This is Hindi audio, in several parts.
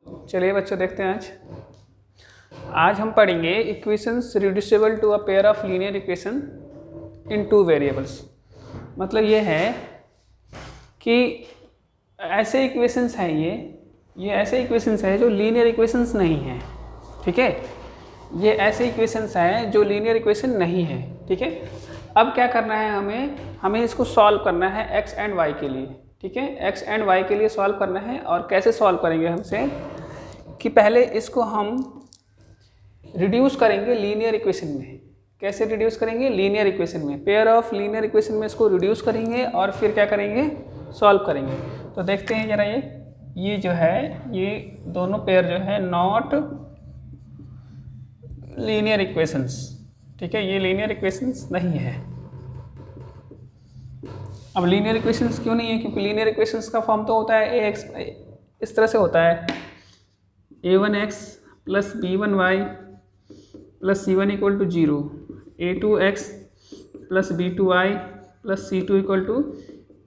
चलिए बच्चों देखते हैं आज हम पढ़ेंगे equations reducible to a pair of linear equation in two variables. मतलब ये है कि ऐसे इक्वेशंस हैं ये ऐसे इक्वेशंस हैं जो लीनियर इक्वेशंस नहीं हैं। ठीक है, ये ऐसे इक्वेशंस हैं जो लीनियर इक्वेशन नहीं है। ठीक है, अब क्या करना है, हमें इसको सॉल्व करना है एक्स एंड वाई के लिए। ठीक है, एक्स एंड वाई के लिए सॉल्व करना है। और कैसे सॉल्व करेंगे हमसे कि पहले इसको हम रिड्यूस करेंगे लीनियर इक्वेशन में। कैसे रिड्यूस करेंगे? लीनियर इक्वेशन में, पेयर ऑफ लीनियर इक्वेशन में इसको रिड्यूस करेंगे और फिर क्या करेंगे, सॉल्व करेंगे। तो देखते हैं जरा, ये जो है ये दोनों पेयर जो है नॉट लीनियर इक्वेशंस। ठीक है, ये लीनियर इक्वेशंस नहीं है। अब लीनियर इक्वेशंस क्यों नहीं है? क्योंकि लीनियर इक्वेशंस का फॉर्म तो होता है ए एक्स, इस तरह से होता है a1x plus b1y plus c1 equal to 0, a2x plus b2y plus c2 equal to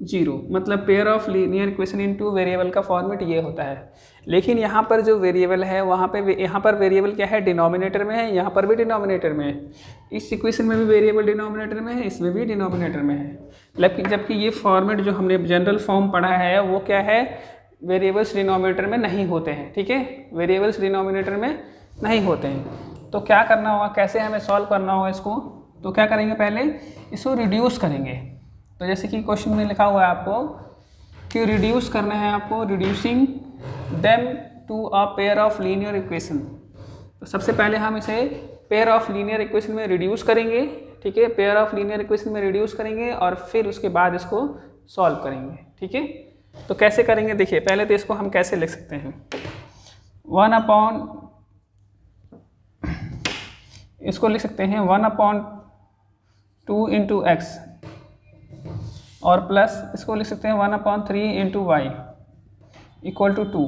0। मतलब pair of linear equation in two variable का फॉर्मेट ये होता है। लेकिन यहाँ पर जो वेरिएबल है यहाँ पर वेरिएबल क्या है, डिनोमिनेटर में है, यहाँ पर भी डिनोमिनेटर में है। इस इक्वेशन में भी वेरिएबल डिनोमिनेटर में है, इसमें भी डिनोमिनेटर में है। जबकि ये फॉर्मेट जो हमने जनरल फॉर्म पढ़ा है वो क्या है, वेरिएबल्स डिनोमिनेटर में नहीं होते हैं। ठीक है, वेरिएबल्स डिनोमिनेटर में नहीं होते हैं। तो क्या करना होगा, कैसे हमें सॉल्व करना होगा इसको? तो क्या करेंगे, पहले इसको रिड्यूस करेंगे। तो जैसे कि क्वेश्चन में लिखा हुआ है आपको कि रिड्यूस करना है आपको, reducing them to a pair of linear equation. तो सबसे पहले हम इसे पेयर ऑफ लीनियर इक्वेशन में रिड्यूस करेंगे। ठीक है, पेयर ऑफ लीनियर इक्वेशन में रिड्यूस करेंगे और फिर उसके बाद इसको सॉल्व करेंगे। ठीक है, तो कैसे करेंगे देखिए, पहले तो इसको हम कैसे लिख सकते हैं, 1/, इसको लिख सकते हैं 1/2 इंटू एक्स, और प्लस इसको लिख सकते हैं 1/3 इंटू वाई इक्वल टू 2।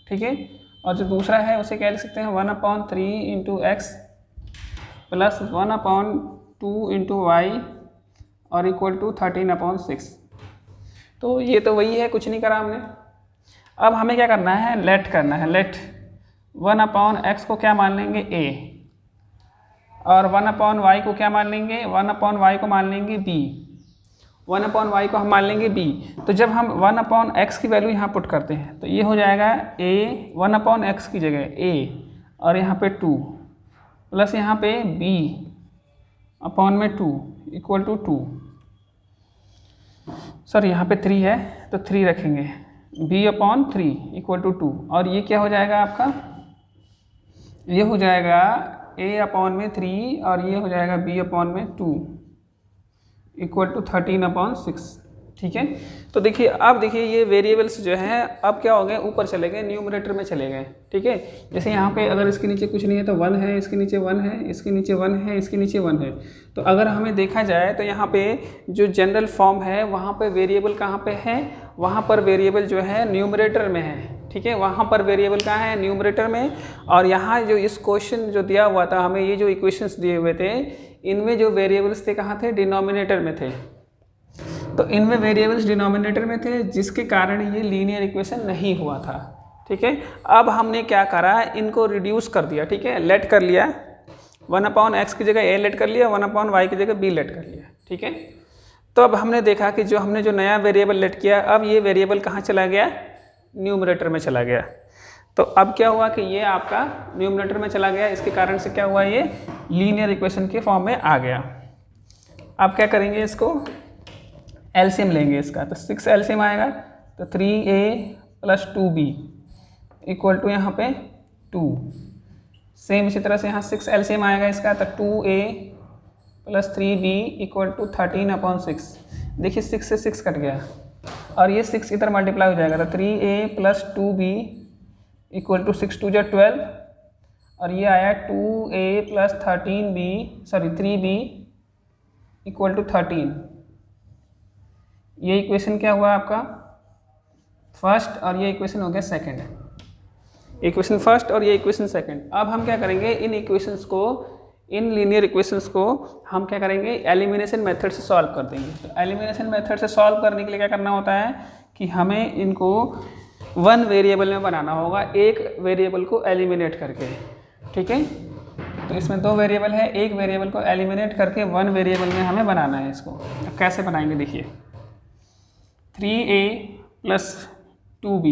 ठीक है, और जो दूसरा है उसे क्या लिख सकते हैं, 1/3 into x plus 1/2 into y और इक्वल टू 13/6। तो ये तो वही है, कुछ नहीं करा हमने। अब हमें क्या करना है, लेट करना है। लेट 1/x को क्या मान लेंगे, a, और 1/y को क्या मान लेंगे, 1/y को मान लेंगे b, 1/y को हम मान लेंगे b। तो जब हम 1/x की वैल्यू यहाँ पुट करते हैं तो ये हो जाएगा a 1/x की जगह a और यहाँ पे 2 प्लस यहाँ पे b अपॉन में 2 इक्वल टू 2। सर यहाँ पे 3 है तो 3 रखेंगे, b/3 इक्वल टू 2। और ये क्या हो जाएगा आपका, ये हो जाएगा a/3 और ये हो जाएगा b/2 इक्वल टू 13/6। ठीक है, तो देखिए अब देखिए ये वेरिएबल्स जो हैं अब क्या हो गए, ऊपर चले गए, न्यूमरेटर में चले गए। ठीक है, जैसे यहाँ पे अगर इसके नीचे कुछ नहीं है तो 1 है, इसके नीचे 1 है, इसके नीचे 1 है, इसके नीचे 1 है। तो अगर हमें देखा जाए तो यहाँ पे जो जनरल फॉर्म है वहाँ पे वेरिएबल कहाँ पे है, वहाँ पर वेरिएबल जो है न्यूमरेटर में है। ठीक है, वहाँ पर वेरिएबल कहाँ है, न्यूमरेटर में। और यहाँ जो इस क्वेश्चन जो दिया हुआ था हमें, ये जो इक्वेशंस दिए हुए थे इनमें जो वेरिएबल्स थे कहाँ थे, डिनोमिनेटर में थे। तो इनमें वेरिएबल्स डिनोमिनेटर में थे जिसके कारण ये लीनियर इक्वेशन नहीं हुआ था। ठीक है, अब हमने क्या करा, इनको रिड्यूस कर दिया। ठीक है, लेट कर लिया, 1/x की जगह a लेट कर लिया, 1/y की जगह b लेट कर लिया। ठीक है, तो अब हमने देखा कि हमने जो नया वेरिएबल लेट किया, अब ये वेरिएबल कहाँ चला गया, न्यूमरेटर में चला गया। तो अब क्या हुआ कि ये आपका न्यूमरेटर में चला गया, इसके कारण से क्या हुआ, ये लीनियर इक्वेशन के फॉर्म में आ गया। अब क्या करेंगे, इसको एलसीएम लेंगे इसका। तो 6 एलसीएम आएगा तो 3a plus 2b equal to यहाँ पे 2। सेम इसी तरह से यहाँ 6 एलसीएम आएगा इसका, तो 2a plus 3b equal to 13/6। देखिए 6 से 6 कट गया और ये 6 इधर मल्टीप्लाई हो जाएगा, तो 3a plus 2b equal to 6 2 = 12 और ये आया 2a plus 3b equal to 13। ये इक्वेशन क्या हुआ आपका, फर्स्ट, और ये इक्वेशन हो गया सेकंड। इक्वेशन फर्स्ट और ये इक्वेशन सेकंड। अब हम क्या करेंगे, इन इक्वेशंस को, इन लीनियर इक्वेशंस को हम क्या करेंगे, एलिमिनेशन मेथड से सॉल्व कर देंगे। तो एलिमिनेशन मेथड से सॉल्व करने के लिए क्या करना होता है कि हमें इनको वन वेरिएबल में बनाना होगा, एक वेरिएबल को एलिमिनेट करके, ठीक है। तो इसमें दो वेरिएबल है, एक वेरिएबल को एलिमिनेट करके वन वेरिएबल में हमें बनाना है इसको। अब कैसे बनाएंगे देखिए, 3a + 2b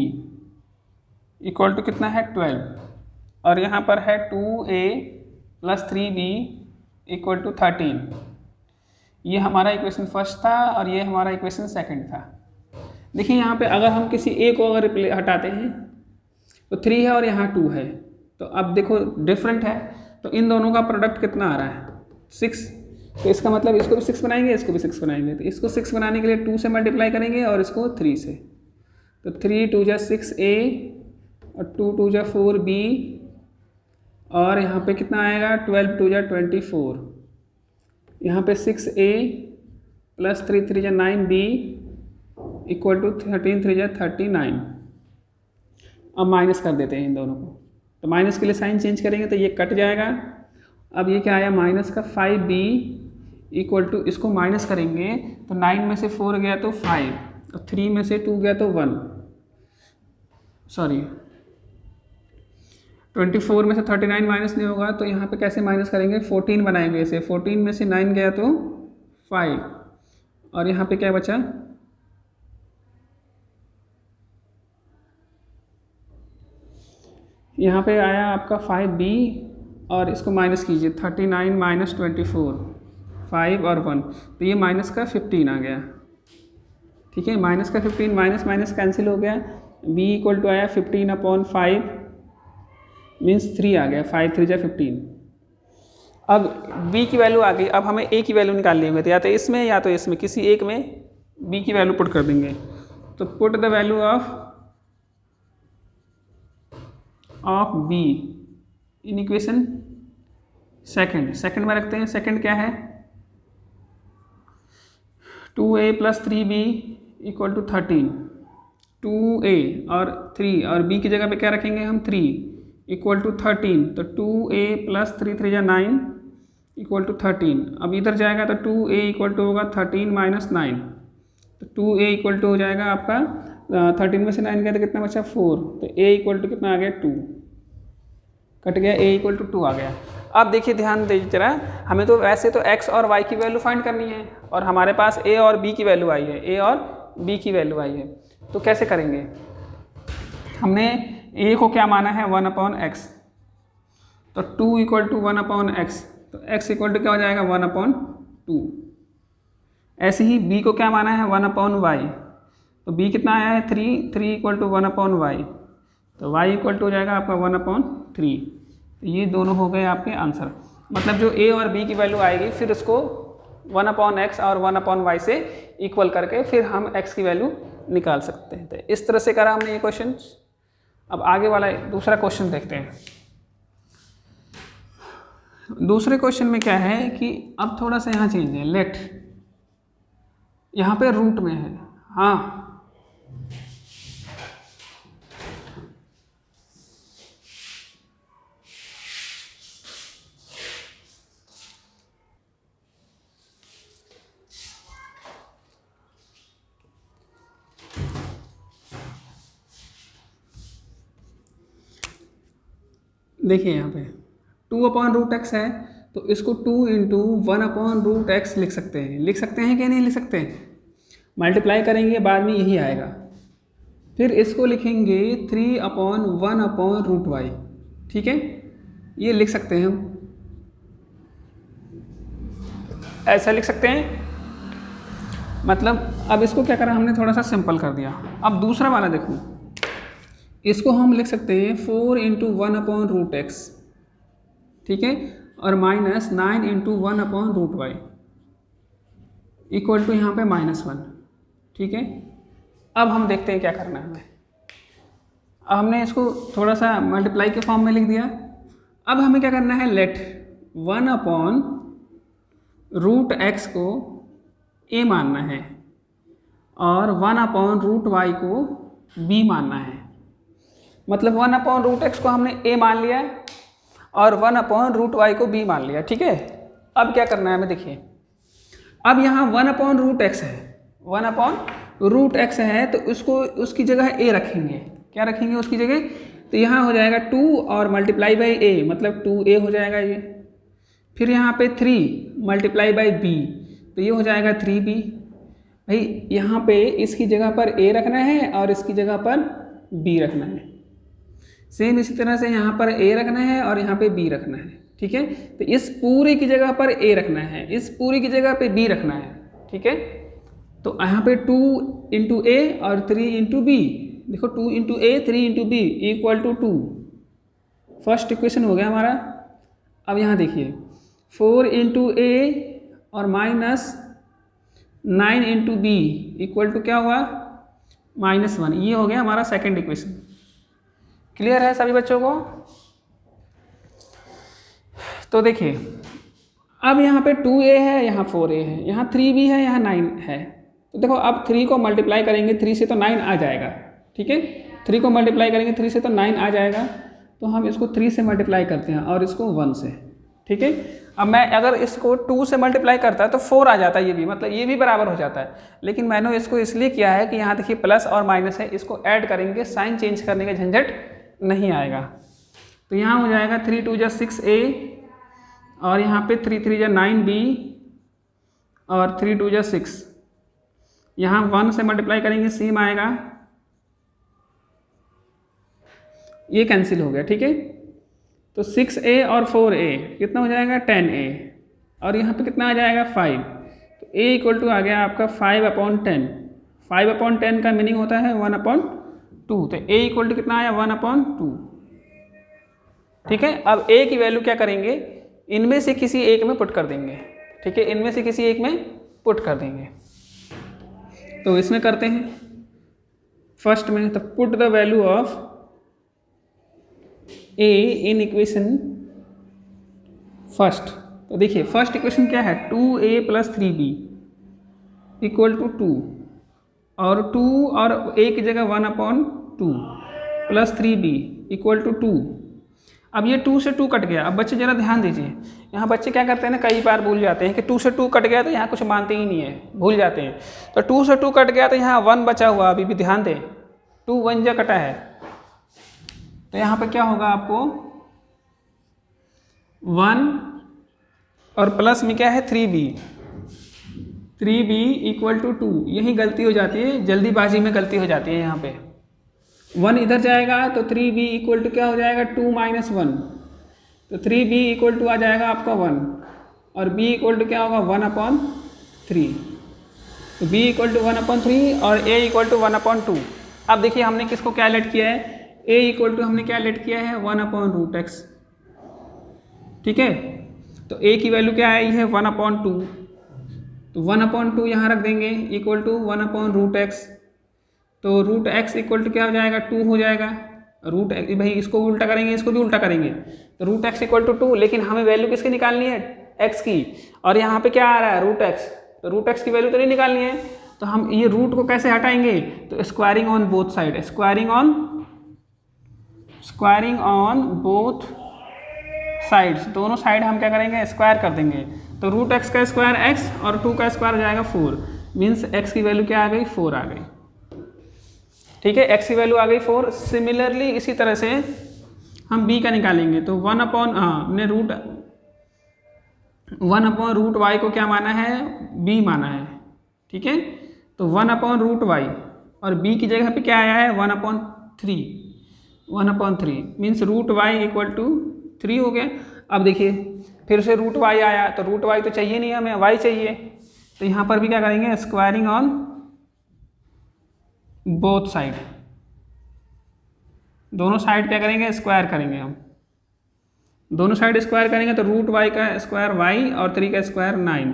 इक्वल टू कितना है 12, और यहाँ पर है 2a + 3b इक्वल टू 13। ये हमारा इक्वेशन फर्स्ट था और ये हमारा इक्वेशन सेकंड था। देखिए यहाँ पे अगर हम किसी a को अगर हटाते हैं तो 3 है और यहाँ 2 है, तो अब देखो डिफरेंट है, तो इन दोनों का प्रोडक्ट कितना आ रहा है 6। तो इसका मतलब इसको भी 6 बनाएंगे, इसको भी 6 बनाएंगे। तो इसको 6 बनाने के लिए 2 से मल्टीप्लाई करेंगे और इसको 3 से। तो 3 × 2 = 6a और 2 × 2 = 4b, और यहाँ पे कितना आएगा 12 × 2 = 24। यहाँ पे 6a + 3 × 3 = 9b इक्वल टू 13 × 3 = 39। अब माइनस कर देते हैं इन दोनों को, तो माइनस के लिए साइन चेंज करेंगे तो ये कट जाएगा। अब ये क्या आया माइनस का 5b इक्वल टू, इसको माइनस करेंगे तो 9 में से 4 गया तो 5 और 3 में से 2 गया तो 1, सॉरी 24 में से 39 माइनस नहीं होगा, तो यहाँ पे कैसे माइनस करेंगे 14 बनाएंगे इसे। 14 में से 9 गया तो 5 और यहाँ पे क्या बचा, यहाँ पे आया आपका 5b और इसको माइनस कीजिए 39 - 24 5 और 1, तो ये माइनस का 15 आ गया, ठीक है। माइनस का 15 माइनस माइनस कैंसिल हो गया, b इक्वल टू आया 15/5 मीन्स 3 आ गया, 5 × 3 = 15। अब b की वैल्यू आ गई, अब हमें a की वैल्यू निकालनी होगी, तो या तो इसमें या तो इसमें किसी एक में b की वैल्यू पुट कर देंगे। तो put the value of b in equation second में रखते हैं। सेकंड क्या है 2a + 3b equal to 13। 2a और 3 और b की जगह पे क्या रखेंगे हम 3 इक्वल टू 13, तो 2a + 3 × 3 = 9 इक्वल टू 13। अब इधर जाएगा तो 2a इक्वल टू होगा 13 - 9, तो 2a इक्वल टू हो जाएगा आपका 13 में से 9 गया तो कितना बचा 4, तो a इक्वल टू कितना आ गया 2, कट गया, a इक्वल टू 2 आ गया। अब देखिए ध्यान दीजिए जरा, हमें तो वैसे तो x और y की वैल्यू फाइंड करनी है और हमारे पास a और b की वैल्यू आई है, a और b की वैल्यू आई है, तो कैसे करेंगे। हमने a को क्या माना है 1/x, तो 2 इक्वल टू 1/x, तो x इक्वल टू क्या हो जाएगा 1/2। ऐसे ही b को क्या माना है 1/y, तो b कितना आया है 3 इक्वल टू 1/y, तो y इक्वल टू हो जाएगा आपका 1/3। तो ये दोनों हो गए आपके आंसर, मतलब जो a और b की वैल्यू आएगी फिर उसको 1/x और 1/y से इक्वल करके फिर हम x की वैल्यू निकाल सकते हैं। तो इस तरह से करा हमने ये क्वेश्चन। अब आगे वाला दूसरा क्वेश्चन देखते हैं। दूसरे क्वेश्चन में क्या है कि अब थोड़ा सा यहाँ चेंज है, लेट यहाँ पे रूट में है, हाँ देखिए यहाँ पे 2/√x है, तो इसको 2 × 1/√x लिख सकते हैं। लिख सकते हैं कि नहीं लिख सकते हैं, मल्टीप्लाई करेंगे बाद में यही आएगा। फिर इसको लिखेंगे 3/1/√y, ठीक है, ये लिख सकते हैं हम, ऐसा लिख सकते हैं। मतलब अब इसको क्या करा हमने थोड़ा सा सिंपल कर दिया। अब दूसरा वाला देखो, इसको हम लिख सकते हैं 4 × 1/√x, ठीक है, और -9 × 1/√y इक्वल टू यहाँ पे -1, ठीक है। अब हम देखते हैं क्या करना है हमें। अब हमने इसको थोड़ा सा मल्टीप्लाई के फॉर्म में लिख दिया। अब हमें क्या करना है, लेट 1/√x को a मानना है और 1/√y को b मानना है। मतलब 1/√x को हमने a मान लिया और 1/√y को b मान लिया, ठीक है। अब क्या करना है हमें, देखिए अब यहाँ 1/√x है, 1/√x है, तो उसको उसकी जगह a रखेंगे, क्या रखेंगे उसकी जगह? तो यहाँ हो जाएगा 2 और मल्टीप्लाई बाई ए, मतलब 2a हो जाएगा ये। फिर यहाँ पे 3 मल्टीप्लाई बाई b, तो ये हो जाएगा 3b। भाई यहाँ पे इसकी जगह पर a रखना है और इसकी जगह पर b रखना है। सेम इसी तरह से यहाँ पर a रखना है और यहाँ पे b रखना है। ठीक है, तो इस पूरे की जगह पर a रखना है, इस पूरी की जगह पे b रखना है। ठीक है, तो यहाँ पे 2 इंटू ए और 3 इंटू बी। देखो 2 into a 3 into b equal to 2, first equation हो गया हमारा। अब यहाँ देखिए 4 इंटू ए और minus 9 into b equal to क्या हुआ? -1। ये हो गया हमारा सेकेंड इक्वेशन। क्लियर है सभी बच्चों को? तो देखिए अब यहाँ पे 2a है, यहाँ 4a है, यहाँ 3b है, यहाँ 9 है। तो देखो अब 3 को मल्टीप्लाई करेंगे 3 से तो 9 आ जाएगा। ठीक है, 3 को मल्टीप्लाई करेंगे 3 से तो 9 आ जाएगा। तो हम इसको 3 से मल्टीप्लाई करते हैं और इसको 1 से। ठीक है, अब मैं अगर इसको 2 से मल्टीप्लाई करता है तो 4 आ जाता है, ये भी मतलब ये भी बराबर हो जाता है। लेकिन मैंने इसको इसलिए किया है कि यहाँ देखिए प्लस और माइनस है, इसको ऐड करेंगे, साइन चेंज करने का झंझट नहीं आएगा। तो यहाँ हो जाएगा 3 2 जा 6a और यहाँ पे 3 3 जा 9b और 3 2 जा 6। यहाँ 1 से मल्टीप्लाई करेंगे सेम आएगा, ये कैंसिल हो गया। ठीक है, तो 6a और 4a कितना हो जाएगा? 10a और यहाँ पे कितना आ जाएगा? 5। तो a इक्वल टू आ गया आपका 5/10। 5/10 का मीनिंग होता है 1/2। तो a इक्वल टू कितना आया? 1/2। ठीक है, अब a की वैल्यू क्या करेंगे? इनमें से किसी एक में पुट कर देंगे। ठीक है, इनमें से किसी एक में पुट कर देंगे। तो इसमें करते हैं फर्स्ट में, तो put the value of a in equation first. तो देखिए फर्स्ट इक्वेशन क्या है? 2a + 3b इक्वल टू 2 और 2 और a की जगह 1/2 प्लस 3b इक्वल टू 2। अब ये 2 से 2 कट गया। अब बच्चे ज़रा ध्यान दीजिए, यहाँ बच्चे क्या करते हैं ना, कई बार भूल जाते हैं कि 2 से 2 कट गया तो यहाँ कुछ मानते ही नहीं है, भूल जाते हैं। तो 2 से 2 कट गया तो यहाँ 1 बचा हुआ, अभी भी ध्यान दें, 2 1 जा कटा है। तो यहाँ पे क्या होगा आपको? 1 और प्लस में क्या है? 3b। 3b equal to 2। यही गलती हो जाती है, जल्दीबाजी में गलती हो जाती है। यहाँ पे 1 इधर जाएगा तो 3b इक्वल टू क्या हो जाएगा? 2 - 1। तो 3b इक्वल टू आ जाएगा आपका 1 और b इक्वल टू क्या होगा? 1/3। तो b इक्वल टू 1/3 और a इक्वल टू 1/2। अब देखिए हमने किसको क्या लेट किया है? a इक्वल टू हमने क्या लेट किया है? 1/√x। ठीक है, तो a की वैल्यू क्या आई है? 1/2। तो 1/2 यहाँ रख देंगे इक्वल टू 1/√x। तो √x इक्वल टू क्या हो जाएगा? 2 हो जाएगा। रूट भाई इसको उल्टा करेंगे, इसको भी उल्टा करेंगे, तो √x इक्वल टू 2। लेकिन हमें वैल्यू किसकी निकालनी है? x की। और यहाँ पे क्या आ रहा है? √x। तो √x की वैल्यू तो नहीं निकालनी है, तो हम ये रूट को कैसे हटाएंगे? तो squaring on both side, squaring on both sides, दोनों साइड हम क्या करेंगे? स्क्वायर कर देंगे। तो √x का स्क्वायर x और 2 का स्क्वायर हो जाएगा 4। मीन्स x की वैल्यू क्या आ गई? 4 आ गई। ठीक है, x की वैल्यू आ गई 4। सिमिलरली इसी तरह से हम b का निकालेंगे। तो 1/हमने √y को क्या माना है? b माना है। ठीक है, तो 1/√y और b की जगह पे क्या आया है? 1/3। 1/3 मीन्स √y इक्वल टू 3 हो गया। अब देखिए फिर से √y आया, तो √y तो चाहिए नहीं हमें, y चाहिए। तो यहाँ पर भी क्या करेंगे? स्क्वायरिंग ऑन बोथ साइड, दोनों साइड क्या करेंगे? स्क्वायर करेंगे। हम दोनों साइड स्क्वायर करेंगे तो √y का स्क्वायर y और 3 का स्क्वायर 9।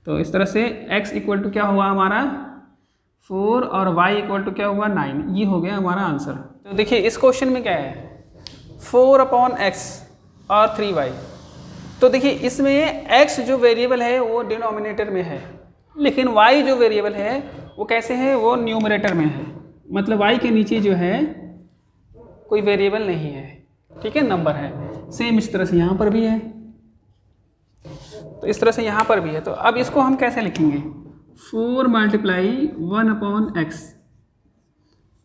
तो इस तरह से x इक्वल टू क्या हुआ हमारा? 4 और y इक्वल टू क्या हुआ? 9। ये हो गया हमारा आंसर। तो देखिए इस क्वेश्चन में क्या है? 4/x और 3y। तो देखिए इसमें x जो वेरिएबल है वो डिनोमिनेटर में है, लेकिन y जो वेरिएबल है वो कैसे है? वो न्यूमरेटर में है। मतलब y के नीचे जो है कोई वेरिएबल नहीं है। ठीक है, नंबर है। सेम इस तरह से यहाँ पर भी है, तो इस तरह से यहाँ पर भी है। तो अब इसको हम कैसे लिखेंगे? 4 × 1/x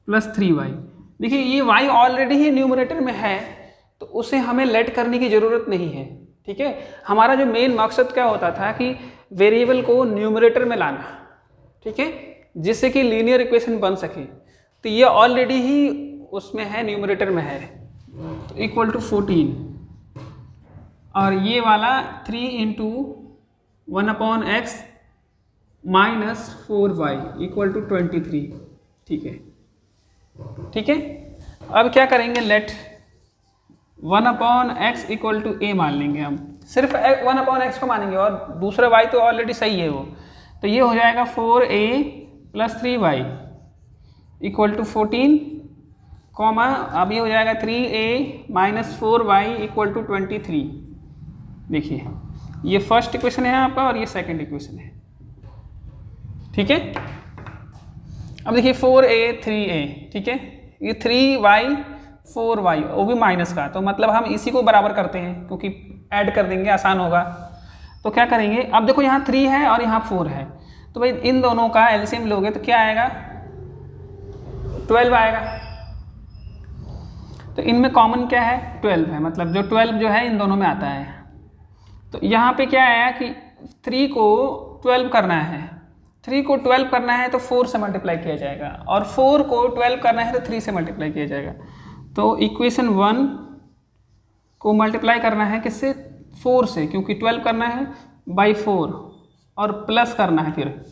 प्लस 3y। देखिए ये y ऑलरेडी ही न्यूमरेटर में है तो उसे हमें लेट करने की ज़रूरत नहीं है, ठीक है। हमारा जो मेन मकसद क्या होता था कि वेरिएबल को न्यूमरेटर में लाना, ठीक है, जिससे कि लीनियर इक्वेशन बन सके। तो ये ऑलरेडी ही उसमें है, न्यूमरेटर में है, तो इक्वल टू 14 और ये वाला 3 into 1/x minus 4y equal to 23, ठीक है, ठीक है। अब क्या करेंगे, let 1/x equal to a मान लेंगे हम, सिर्फ 1/x को मानेंगे और दूसरा y तो ऑलरेडी सही है वो, तो ये हो जाएगा 4a plus 3y equal to 14 comma, अब ये हो जाएगा 3a minus 4y equal to 23। देखिए ये फर्स्ट इक्वेशन है आपका और ये सेकंड इक्वेशन है, ठीक है। अब देखिए 4a 3a, ठीक है, ये 3y 4y वो भी माइनस का, तो मतलब हम इसी को बराबर करते हैं क्योंकि ऐड कर देंगे आसान होगा। तो क्या करेंगे, अब देखो यहाँ 3 है और यहाँ 4 है, तो भाई इन दोनों का एलसीएम लोगे तो क्या आएगा, 12 आएगा। तो इनमें कॉमन क्या है, 12 है, मतलब जो 12 जो है इन दोनों में आता है। तो यहाँ पे क्या आया कि 3 को 12 करना है, 3 को 12 करना है तो 4 से मल्टीप्लाई किया जाएगा और 4 को 12 करना है तो 3 से मल्टीप्लाई किया जाएगा। तो इक्वेशन 1 को मल्टीप्लाई करना है किससे, 4 से, क्योंकि 12 करना है बाई 4 और प्लस करना है फिर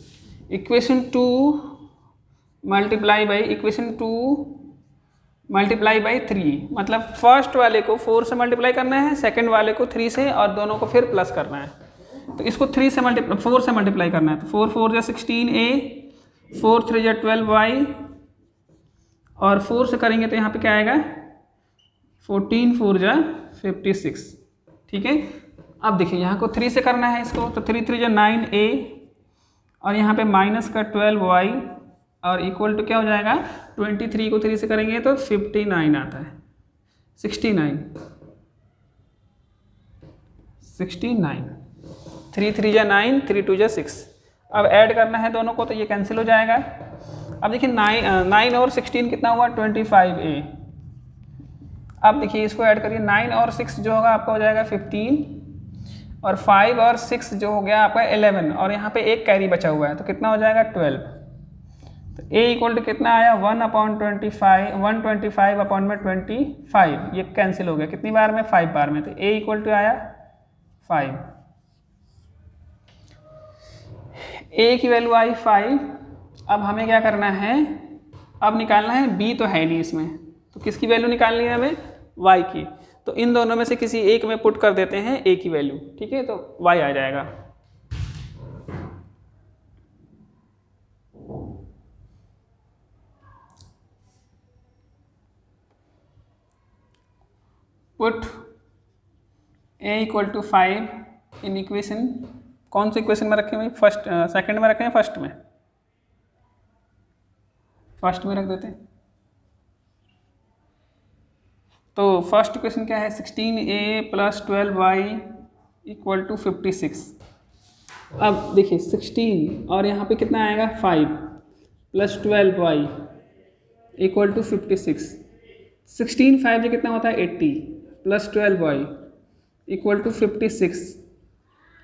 equation 2 multiply by equation 2 multiply by 3, मतलब फर्स्ट वाले को 4 से मल्टीप्लाई करना है, सेकंड वाले को 3 से और दोनों को फिर प्लस करना है। तो इसको 4 से मल्टीप्लाई करना है, तो 4 4 जा 16a, 4 3 जा 12y और 4 से करेंगे तो यहाँ पे क्या आएगा 14 4 जा 56, ठीक है। अब देखिए यहाँ को 3 से करना है इसको, तो 3 3 जा 9a और यहाँ पे माइनस का 12y और इक्वल टू क्या हो जाएगा, 23 को 3 से करेंगे तो 59 आता है, 69 3 3 जा 9 3 2 जा 6। अब ऐड करना है दोनों को तो ये कैंसिल हो जाएगा। अब देखिए 9 और 16 कितना हुआ, 25a। अब देखिए इसको ऐड करिए, 9 और 6 जो होगा आपका हो जाएगा 15 और 5 और 6 जो हो गया आपका 11 और यहाँ पे एक कैरी बचा हुआ है तो कितना हो जाएगा 12। तो a इक्वल टू कितना आया 1/25, 125/25, ये कैंसिल हो गया कितनी बार में, 5 बार में, तो a इक्वल टू आया 5। a की वैल्यू आई 5। अब हमें क्या करना है, अब निकालना है, b तो है नहीं इसमें, तो किसकी वैल्यू निकालनी है हमें, y की। तो इन दोनों में से किसी एक में पुट कर देते हैं a की वैल्यू, ठीक है, तो y आ जाएगा। Put a equal to 5 in equation, कौन सी इक्वेशन में रखें भाई, फर्स्ट सेकंड में रखें, फर्स्ट में, फर्स्ट में रख देते हैं। तो फर्स्ट इक्वेशन क्या है, 16a plus 12y equal to 56। अब देखिए 16 और यहाँ पे कितना आएगा 5 प्लस 12y इक्वल टू 56। 16 5 जो कितना होता है 80 प्लस 12y इक्वल टू 56।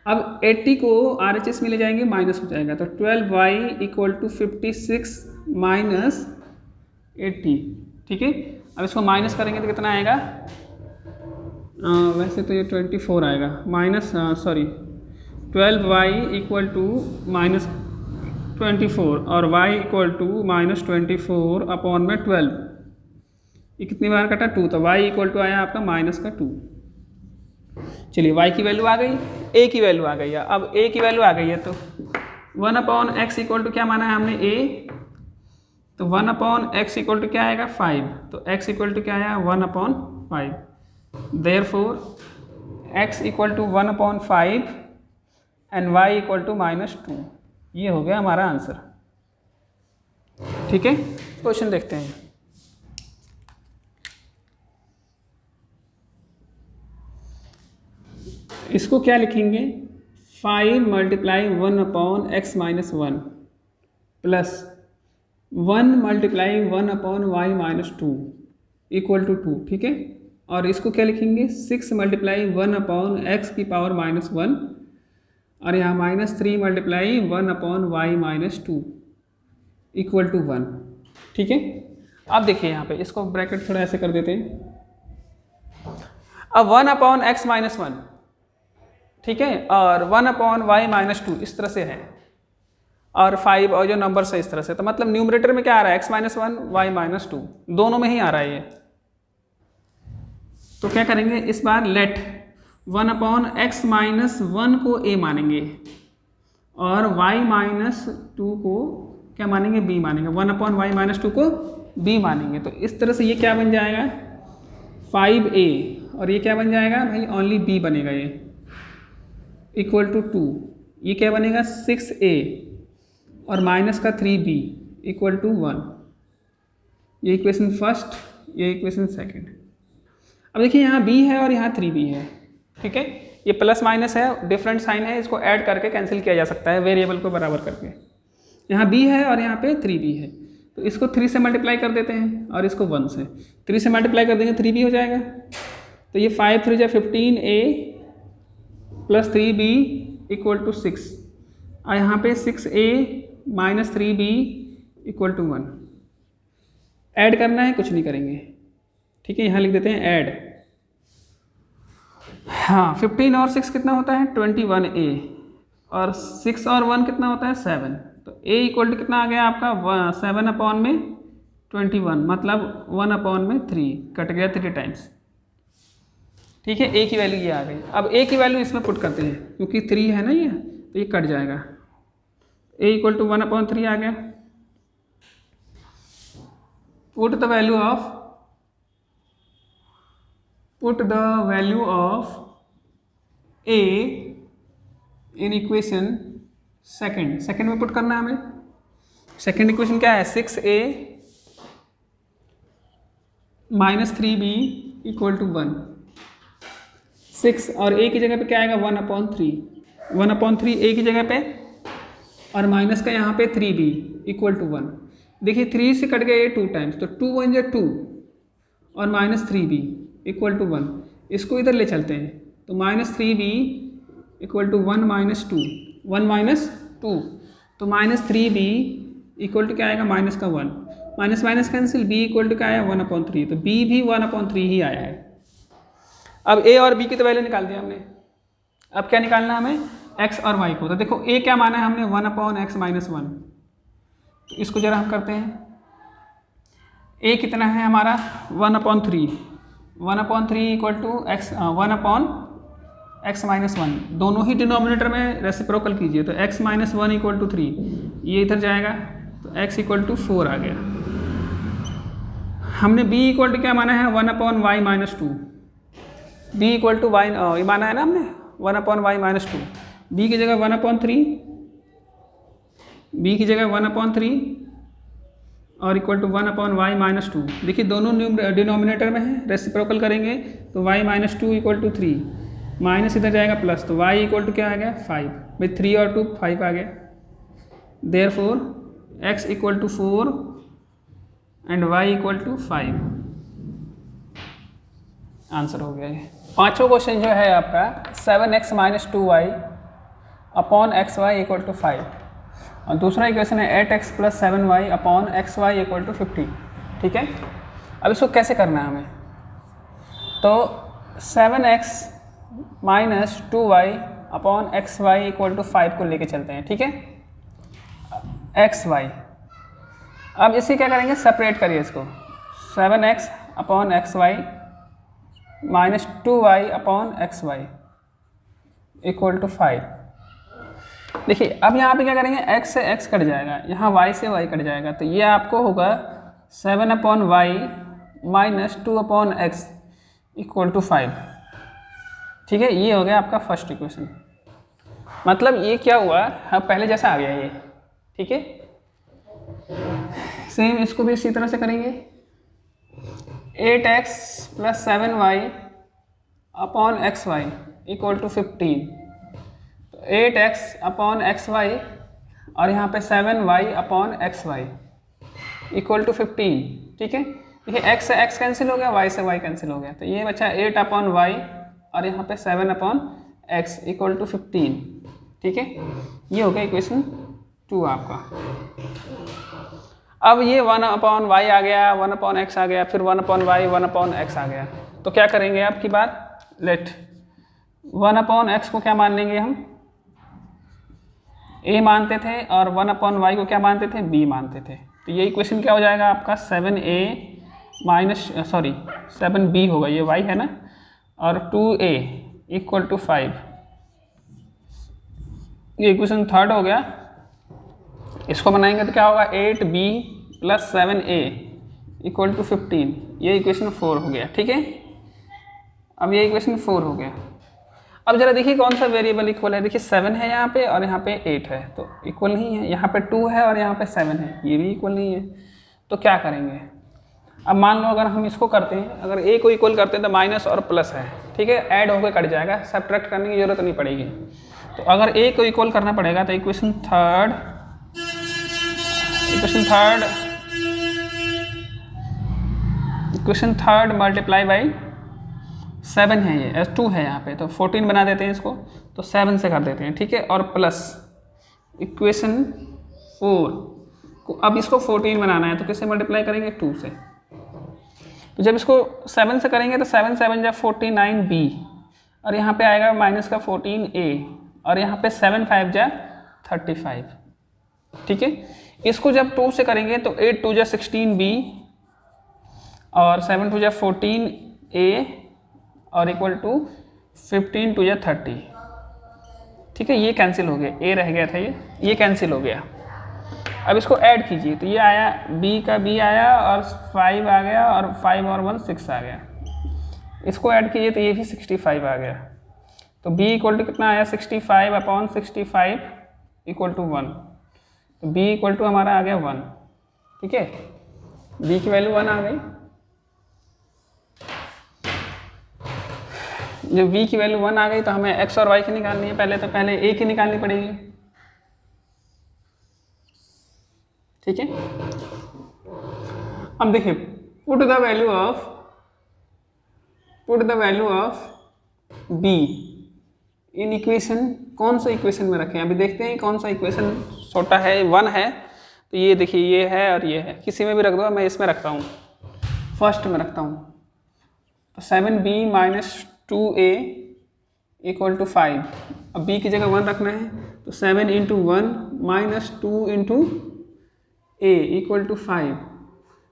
अब 80 को RHS में ले जाएंगे माइनस हो जाएगा, तो 12y इक्वल टू 56 माइनस 80, ठीक है। अब इसको माइनस करेंगे तो कितना आएगा, वैसे तो ये 24 आएगा, minus 12y equal to minus 24 और y equal to minus 24 upon में 12, ये कितनी बार कटा 2, तो y इक्वल टू आया आपका माइनस का 2। चलिए y की वैल्यू आ गई, a की वैल्यू आ गई है। अब a की वैल्यू आ गई है तो 1/x इक्वल टू क्या माना है हमने a, तो 1/x इक्वल टू क्या आएगा 5, तो x इक्वल टू क्या आया 1/5। Therefore x equal to 1/5 and y equal to -2। ये हो गया हमारा आंसर, ठीक है। क्वेश्चन देखते हैं। इसको क्या लिखेंगे, 5 × 1/x - 1 plus 1 multiply 1 upon y minus 2 equal to 2, ठीक है। और इसको क्या लिखेंगे, 6 मल्टीप्लाई 1 अपॉन एक्स की पावर माइनस 1 और यहाँ minus 3 multiply 1 upon y minus 2 equal to 1, ठीक है। अब देखिए यहाँ पे इसको ब्रैकेट थोड़ा ऐसे कर देते हैं। अब 1 अपॉन एक्स माइनस 1, ठीक है, और 1 अपॉन वाई माइनस 2 इस तरह से है, और 5 और जो नंबर्स है इस तरह से। तो मतलब न्यूमरेटर में क्या आ रहा है, x माइनस 1 वाई माइनस 2 दोनों में ही आ रहा है ये। तो क्या करेंगे इस बार, लेट 1 अपॉन एक्स माइनस 1 को a मानेंगे और y माइनस 2 को क्या मानेंगे, b मानेंगे। 1 अपॉन वाई माइनस 2 को b मानेंगे। तो इस तरह से ये क्या बन जाएगा 5a, और ये क्या बन जाएगा भाई, ओनली b बनेगा ये, इक्वल टू 2। ये क्या बनेगा 6a और माइनस का 3b इक्वल टू 1। ये इक्वेशन फर्स्ट, ये इक्वेशन सेकंड। अब देखिए यहाँ b है और यहाँ 3b है, ठीक है। ये प्लस माइनस है, डिफरेंट साइन है, इसको ऐड करके कैंसिल किया जा सकता है वेरिएबल को बराबर करके। यहाँ b है और यहाँ पे 3b है, तो इसको 3 से मल्टीप्लाई कर देते हैं और इसको 1 से। 3 से मल्टीप्लाई कर देंगे 3b हो जाएगा। तो ये 5 3 जा 15a plus 3b equal to 6, और यहाँ पे 6a minus 3b equal to 1। Add करना है, कुछ नहीं करेंगे, ठीक है। यहाँ लिख देते हैं ऐड। हाँ, 15 और 6 कितना होता है 21a, और 6 और 1 कितना होता है 7। तो a इक्वल टू कितना आ गया आपका 7 अपॉन में 21, मतलब 1 अपॉन में 3, कट गया 3 टाइम्स, ठीक है। a की वैल्यू ये आ गई। अब a की वैल्यू इसमें पुट करते हैं, क्योंकि 3 है ना ये, तो ये कट जाएगा। a इक्वल टू 1 अपॉन 3 आ गया। Put the value of a in equation second में पुट करना है हमें। सेकंड इक्वेशन क्या है, 6a minus 3b equal to 1। 6 और a की जगह पे क्या आएगा 1 अपॉन 3, 1 अपॉन 3 a की जगह पे, और माइनस का यहाँ पे 3b इक्वल टू 1। देखिए 3 से कट गया ये 2 टाइम्स, तो 2 1 जा 2 और माइनस 3b इक्वल टू 1। इसको इधर ले चलते हैं, तो minus 3b equal to 1 minus 2, 1 minus 2, तो माइनस 3b इक्वल टू क्या आएगा माइनस का 1, minus minus cancel, b equal to क्या आया 1 अपॉन 3, तो b भी 1 अपॉन 3 ही आया है। अब a और b की तो वैल्यू निकाल दिया हमने। अब क्या निकालना है हमें, x और y को। तो देखो a क्या माना है हमने 1 अपॉन एक्स माइनस 1, तो इसको जरा हम करते हैं। a कितना है हमारा 1 upon 3, 1 upon 3 equal to x 1 upon x minus 1, दोनों ही डिनोमिनेटर में रेसिप्रोकल कीजिए। तो x माइनस 1 इक्वल टू 3, ये इधर जाएगा, तो x इक्वल टू 4 आ गया। हमने b इक्वल टू क्या माना है 1 upon y minus 2, b equal to y ये माना है ना हमने 1 अपॉन वाई माइनस 2, b की जगह 1 अपॉन 3, b की जगह 1 अपॉन 3 और equal to 1 upon y minus 2। देखिए दोनों डिनोमिनेटर में है, रेसिप्रोकल करेंगे तो y minus 2 equal to 3, minus इधर जाएगा प्लस, तो y इक्वल टू क्या आ गया 5, भाई 3 और 2 5 आ गया। Therefore x equal to 4 and y equal to 5, answer हो गया है। पांचवा क्वेश्चन जो है आपका 7x minus 2y upon x y equal to 5, और दूसरा इक्वेशन है 8x plus 7y upon x y equal to 50, ठीक है। अब इसको कैसे करना है हमें, तो 7x minus 2y upon x y equal to 5 को लेके चलते हैं, ठीक है, एक्स वाई। अब इसे क्या करेंगे, सेपरेट करिए इसको, 7x upon x y minus 2y upon x y equal to 5। देखिए अब यहाँ पे क्या करेंगे, x से x कट जाएगा, यहाँ y से y कट जाएगा, तो ये आपको होगा 7 upon y minus 2 upon x equal to 5, ठीक है। ये हो गया आपका फर्स्ट इक्वेशन। मतलब ये क्या हुआ, हाँ पहले जैसा आ गया ये, ठीक है। सेम इसको भी इसी तरह से करेंगे, 8x plus 7y upon x y equal to 15, तो 8x अपॉन एक्स वाई और यहाँ पे 7y upon x y equal to 15, ठीक है। देखिए x से x कैंसिल हो गया, y से y कैंसिल हो गया, तो ये बचा 8/y और यहाँ पे 7/x इक्वल टू 15, ठीक है। ये हो गया इक्वेशन 2 आपका। अब ये 1/y आ गया, 1/x आ गया, फिर 1/y 1/x आ गया, तो क्या करेंगे आपकी बात, लेट 1/x को क्या मान लेंगे हम, a मानते थे, और 1/y को क्या मानते थे, b मानते थे। तो ये इक्वेशन क्या हो जाएगा आपका 7b होगा, ये y है ना, और 2a इक्वल टू 5, ये इक्वेशन थर्ड हो गया। इसको बनाएंगे तो क्या होगा 8b + 7a इक्वल टू 15, ये इक्वेशन 4 हो गया, ठीक है। अब ये इक्वेशन 4 हो गया। अब जरा देखिए कौन सा वेरिएबल इक्वल है, देखिए 7 है यहाँ पे और यहाँ पे 8 है, तो इक्वल नहीं है। यहाँ पे 2 है और यहाँ पे 7 है, ये भी इक्वल नहीं है। तो क्या करेंगे, अब मान लो अगर हम इसको करते हैं, अगर a को इक्वल करते हैं तो माइनस और प्लस है, ठीक है, ऐड होकर कट जाएगा, सब्ट्रैक्ट करने की जरूरत नहीं पड़ेगी। तो अगर a को इक्वल करना पड़ेगा तो इक्वेशन थर्ड मल्टीप्लाई बाई 7 है, ये 2 है यहाँ पे, तो 14 बना देते हैं इसको, तो 7 से कर देते हैं, ठीक है, और प्लस इक्वेशन 4 को, अब इसको 14 बनाना है तो किससे मल्टीप्लाई करेंगे, 2 से। तो जब इसको 7 से करेंगे तो 7 7 जा 49b, और यहाँ पे आएगा माइनस का 14a, और यहाँ पे 7 5 जा 35, ठीक है। इसको जब 2 से करेंगे तो 8 2 जा 16b, और 7 2 जा 14a, और इक्वल टू 15 2 जा 30, ठीक है। ये कैंसिल हो गया, a रह गया था, ये कैंसिल हो गया। अब इसको ऐड कीजिए तो ये आया, b का b आया, और 5 आ गया, और 5 और 1 6 आ गया। इसको ऐड कीजिए तो ये भी 65 आ गया। तो b इक्वल टू कितना आया, 65/65 इक्वल टू 1, तो b इक्वल टू हमारा आ गया 1, ठीक है। b की वैल्यू 1 आ गई। जब v की वैल्यू 1 आ गई तो हमें x और y की निकालनी है, पहले a की निकालनी पड़ेगी, ठीक है। अब देखिए, put the value of b in equation, कौन सा इक्वेशन में रखें, अभी देखते हैं कौन सा इक्वेशन छोटा है। 1 है तो ये देखिए, ये है और ये है, किसी में भी रख दो, मैं इसमें रखता हूँ, फर्स्ट में रखता हूँ। तो 7b - 2a इक्वल टू 5, अब b की जगह 1 रखना है, तो 7 × 1 - 2 × a इक्वल टू 5,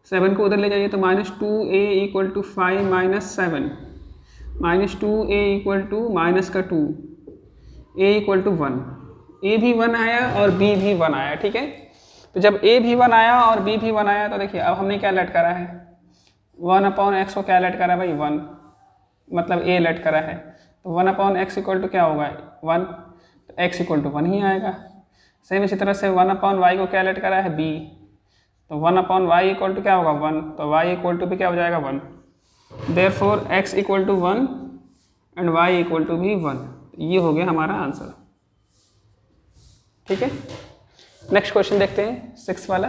7 को उधर ले जाइए तो -2a equal to 5 - 7, -2a equal to -2, a equal to 1, a भी 1 आया और b भी 1 आया, ठीक है। तो जब a भी 1 आया और b भी 1 आया तो देखिए अब हमने क्या लेट करा है, 1/x को क्या लेट करा है भाई, 1, मतलब a लेट करा है, तो 1/x इक्वल टू क्या होगा 1, तो x इक्वल टू 1 ही आएगा। सेम इसी तरह से 1/y को क्या लेट करा है, b, तो 1/y इक्वल टू क्या होगा 1, तो y इक्वल टू भी क्या हो जाएगा 1, therefore x equal to 1 and y equal to भी 1। ये हो गया हमारा आंसर, ठीक है। नेक्स्ट क्वेश्चन देखते हैं 6 वाला।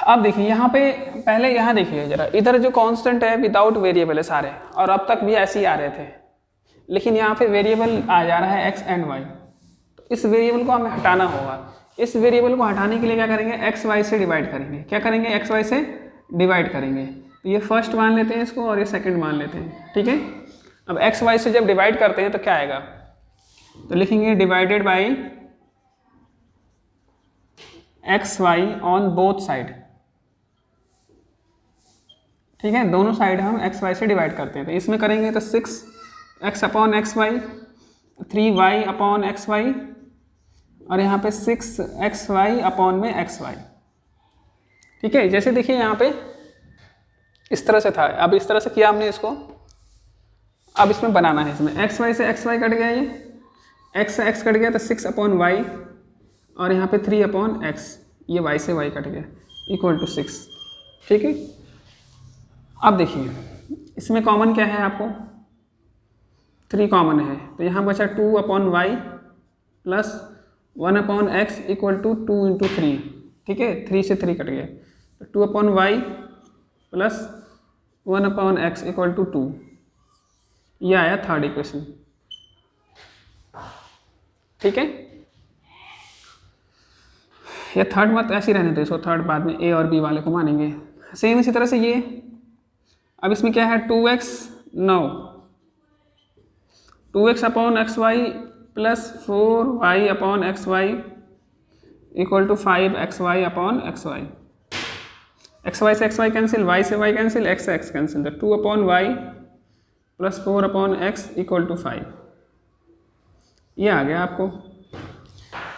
अब देखिए यहाँ पे, पहले यहाँ देखिए जरा, इधर जो कांस्टेंट है विदाउट वेरिएबल है सारे, और अब तक भी ऐसे ही आ रहे थे, लेकिन यहाँ पे वेरिएबल आ जा रहा है x एंड y, तो इस वेरिएबल को हमें हटाना होगा। इस वेरिएबल को हटाने के लिए क्या करेंगे, x y से डिवाइड करेंगे। क्या करेंगे, x y से डिवाइड करेंगे। तो ये फर्स्ट मान लेते हैं इसको, और ये सेकंड मान लेते हैं, ठीक है। अब x y से जब डिवाइड करते हैं तो क्या आएगा, तो लिखेंगे divided by x y on both side, ठीक है। दोनों साइड हम एक्स वाई से डिवाइड करते हैं, तो इसमें करेंगे तो 6x/xy, 3y/xy, और यहाँ पे 6xy/xy, ठीक है। जैसे देखिए यहाँ पे इस तरह से था, अब इस तरह से किया हमने इसको, अब इसमें बनाना है, इसमें xy से xy कट गया, ये x से x कट गया, तो 6/y, और यहाँ पे 3/x, ये y से y कट गया, इक्वल टू 6, ठीक है। अब देखिए इसमें कॉमन क्या है, आपको 3 कॉमन है, तो यहाँ बचा 2/y plus 1/x equal to 2 × 3, ठीक है, 3 से 3 कट गया, तो 2/y plus 1/x equal to 2, ये आया थर्ड इक्वेशन। ठीक है, या थर्ड मत ऐसे ही रहने दो इसको, थर्ड बाद में ए और बी वाले को मानेंगे। सेम इसी तरह से ये, अब इसमें क्या है 2x, now 2x upon x y plus 4y upon x y equal to 5xy upon x y. X y से एक्स वाई कैंसिल, वाई से वाई कैंसिल, एक्स से एक्स कैंसिल, तो 2/y plus 4/x equal to 5, ये आ गया आपको।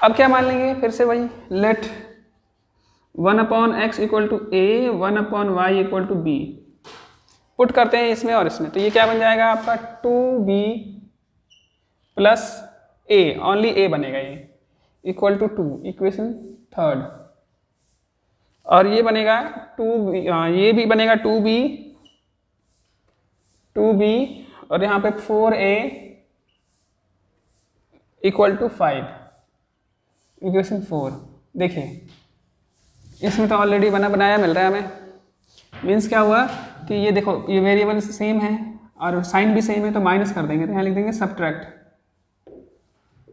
अब क्या मान लेंगे, फिर से वही, let 1/x equal to a, 1/y equal to b, put करते हैं इसमें और इसमें, तो ये क्या बन जाएगा आपका 2b plus a, only a बनेगा ये, इक्वल टू 2, इक्वेशन थर्ड। और ये बनेगा 2b, ये भी बनेगा 2b और यहाँ पे 4a इक्वल टू 5, इक्वेशन 4। देखिए इसमें तो ऑलरेडी बना बनाया मिल रहा है हमें, मीन्स क्या हुआ कि ये देखो ये वेरिएबल सेम है और साइन भी सेम है, तो माइनस कर देंगे, तो यहाँ लिख देंगे सब्ट्रैक्ट,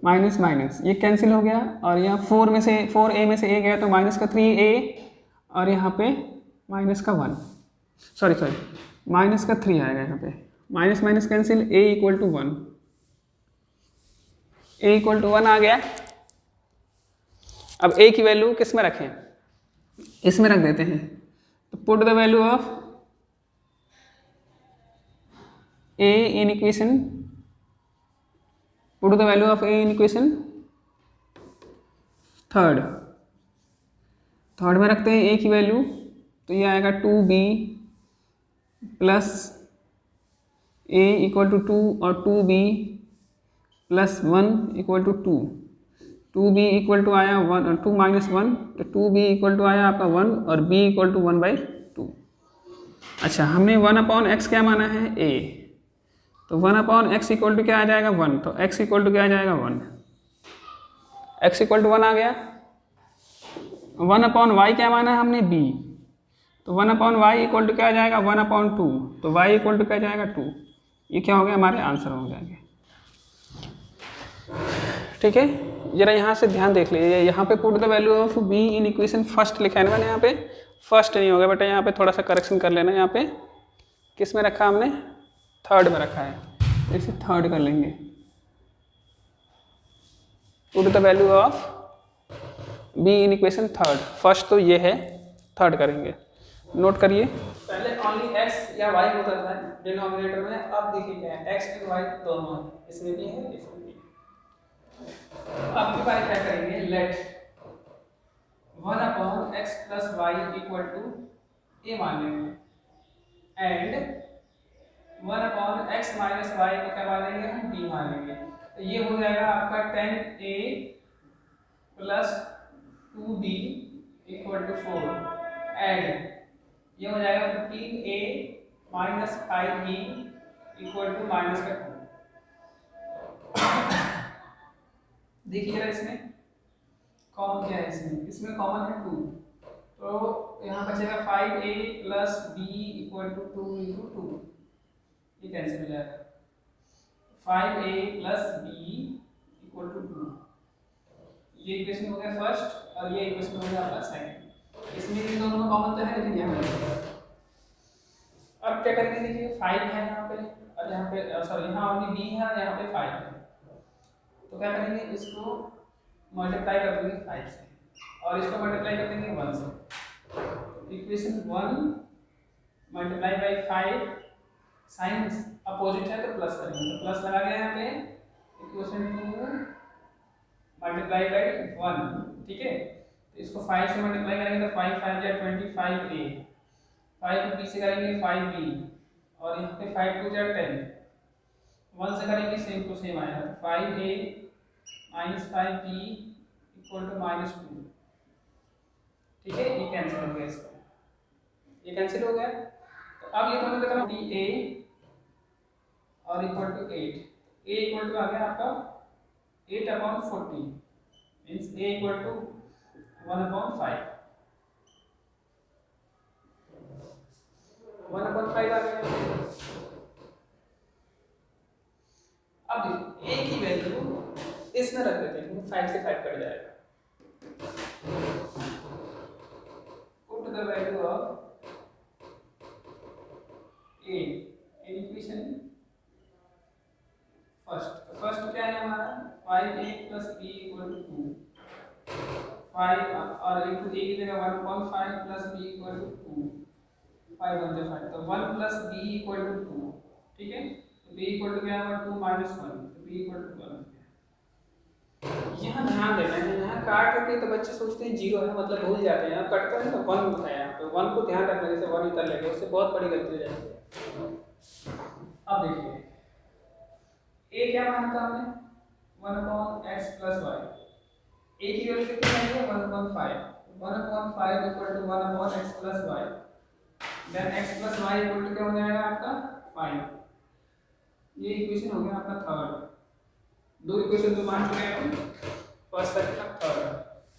माइनस माइनस ये कैंसिल हो गया, और यहाँ 4 में से 4a में से a गया तो माइनस का 3a, और यहाँ पे माइनस का 1, सॉरी माइनस का 3 आएगा यहाँ पे, minus minus cancel, a equal to 1, a equal to 1 आ गया। अब a की वैल्यू किस में रखें, इसमें रख देते हैं, तो put the value of a in equation, put the value of a in equation third में रखते हैं a की वैल्यू, तो ये आएगा 2b plus a equal to 2 और 2b plus 1 equal to 2, 2b equal to आया 1 2 माइनस 1, तो 2b इक्वल टू आया आपका 1 और b इक्वल टू 1/2। अच्छा, हमने 1/x क्या माना है a, तो 1/x इक्वल टू क्या आ जाएगा 1, तो x इक्वल टू क्या आ जाएगा 1, x इक्वल टू 1 आ गया। 1/y क्या माना है हमने b, तो 1/y इक्वल टू क्या आ जाएगा 1/2, तो y इक्वल टू क्या जाएगा 2, ये क्या हो गया हमारे आंसर हो जाएंगे। ठीक है, जरा यहाँ से ध्यान देख लीजिए, यहाँ पे put the value of b in equation first लिखा है ना मैंने, यहाँ पे फर्स्ट नहीं होगा बेटा, यहाँ पे थोड़ा सा करेक्शन कर लेना, यहाँ पे किस में रखा हमने, थर्ड में रखा है, तो इसे थर्ड कर लेंगे, put the value of b in equation third, first तो ये है, थर्ड करेंगे, नोट करिए। पहले ओनली x या y होता था डिनोमिनेटर में, अब देखिए क्या है x एंड y दोनों है, इसमें भी है इसमें भी। अब की बार क्या करेंगे, let 1/x plus y equal to a मान लेंगे, एंड 1/x माइनस y को क्या मान लेंगे हम, b मान लेंगे, तो ये हो जाएगा आपका 10a plus 2b equal to 4, and ये हो जाएगा 15a minus 5b equal to minus का 2। देखिए जरा इसमें कॉमन क्या है, इसमें कॉमन है 2, तो यहाँ बचेगा 5a plus b equal to 2 into 2, ये कैंसिल हो जाएगा, 5a plus b equal to 2, ये इक्वेशन हो गया फर्स्ट और ये इक्वेशन हो गया आपका सेकंड, इसमें इन दोनों में कॉमन तो है लेकिन यहाँ अब क्या करेंगे, देखिए 5 है यहाँ पे और यहाँ पे, सॉरी यहाँ ओनली b है और यहाँ पे 5 है, तो क्या करेंगे इसको मल्टीप्लाई कर देंगे 5 से और इसको मल्टीप्लाई कर देंगे 1 से, equation 1 multiply by 5, sign opposite है तो प्लस करेंगे, तो प्लस लगा गया यहाँ पे, इक्वेशन 2 मल्टीप्लाई बाई 1, ठीक है, तो इसको 5 से मल्टीप्लाई करेंगे तो 5 5 या 25a, 5 को b से करेंगे 5b और यहाँ पे 5 2 या 10, 1 से करेंगे सेम टू सेम आएगा, 5a minus 5b equal to minus 2, ठीक है, ये कैंसिल हो गया, इसका ये कैंसिल हो गया। तो अब ये दोनों की तरफ a और equal to 8, a equal to आ गया आपका 8/40, मीन्स a इक्वल टू 1/5, 5 आ गया। अब देखिए ए की वैल्यू इसमें रख देते हैं, 5 से 5 कट जाएगा। Put the value of A in equation first क्या है हमारा 5a + b = 2, 5 और इनटू a की जगह 1.5 + b = 2, 5 1 5, तो 1 + b = 2, ठीक है। तो b = क्या होगा 2 - 1, तो b = 1। यहाँ ध्यान देना है, यहाँ काट के तो बच्चे सोचते हैं 0 है मतलब भूल जाते हैं, अब कटता है तो 1 होता है, यहाँ पे 1 को ध्यान रखना, जैसे 1 इधर लगे उससे बहुत बड़ी गलती हो जाती है। अब देखिए a क्या माना था हमने 1/x + y, a की वैल्यू कितनी है 1/5, 1/5 = 1/x + y, then x + y = क्या हो जाएगा आपका 5। ये इक्वेशन हो गया आपका थर्ड। दो इक्वेशन तो मान चुके हैं first second third.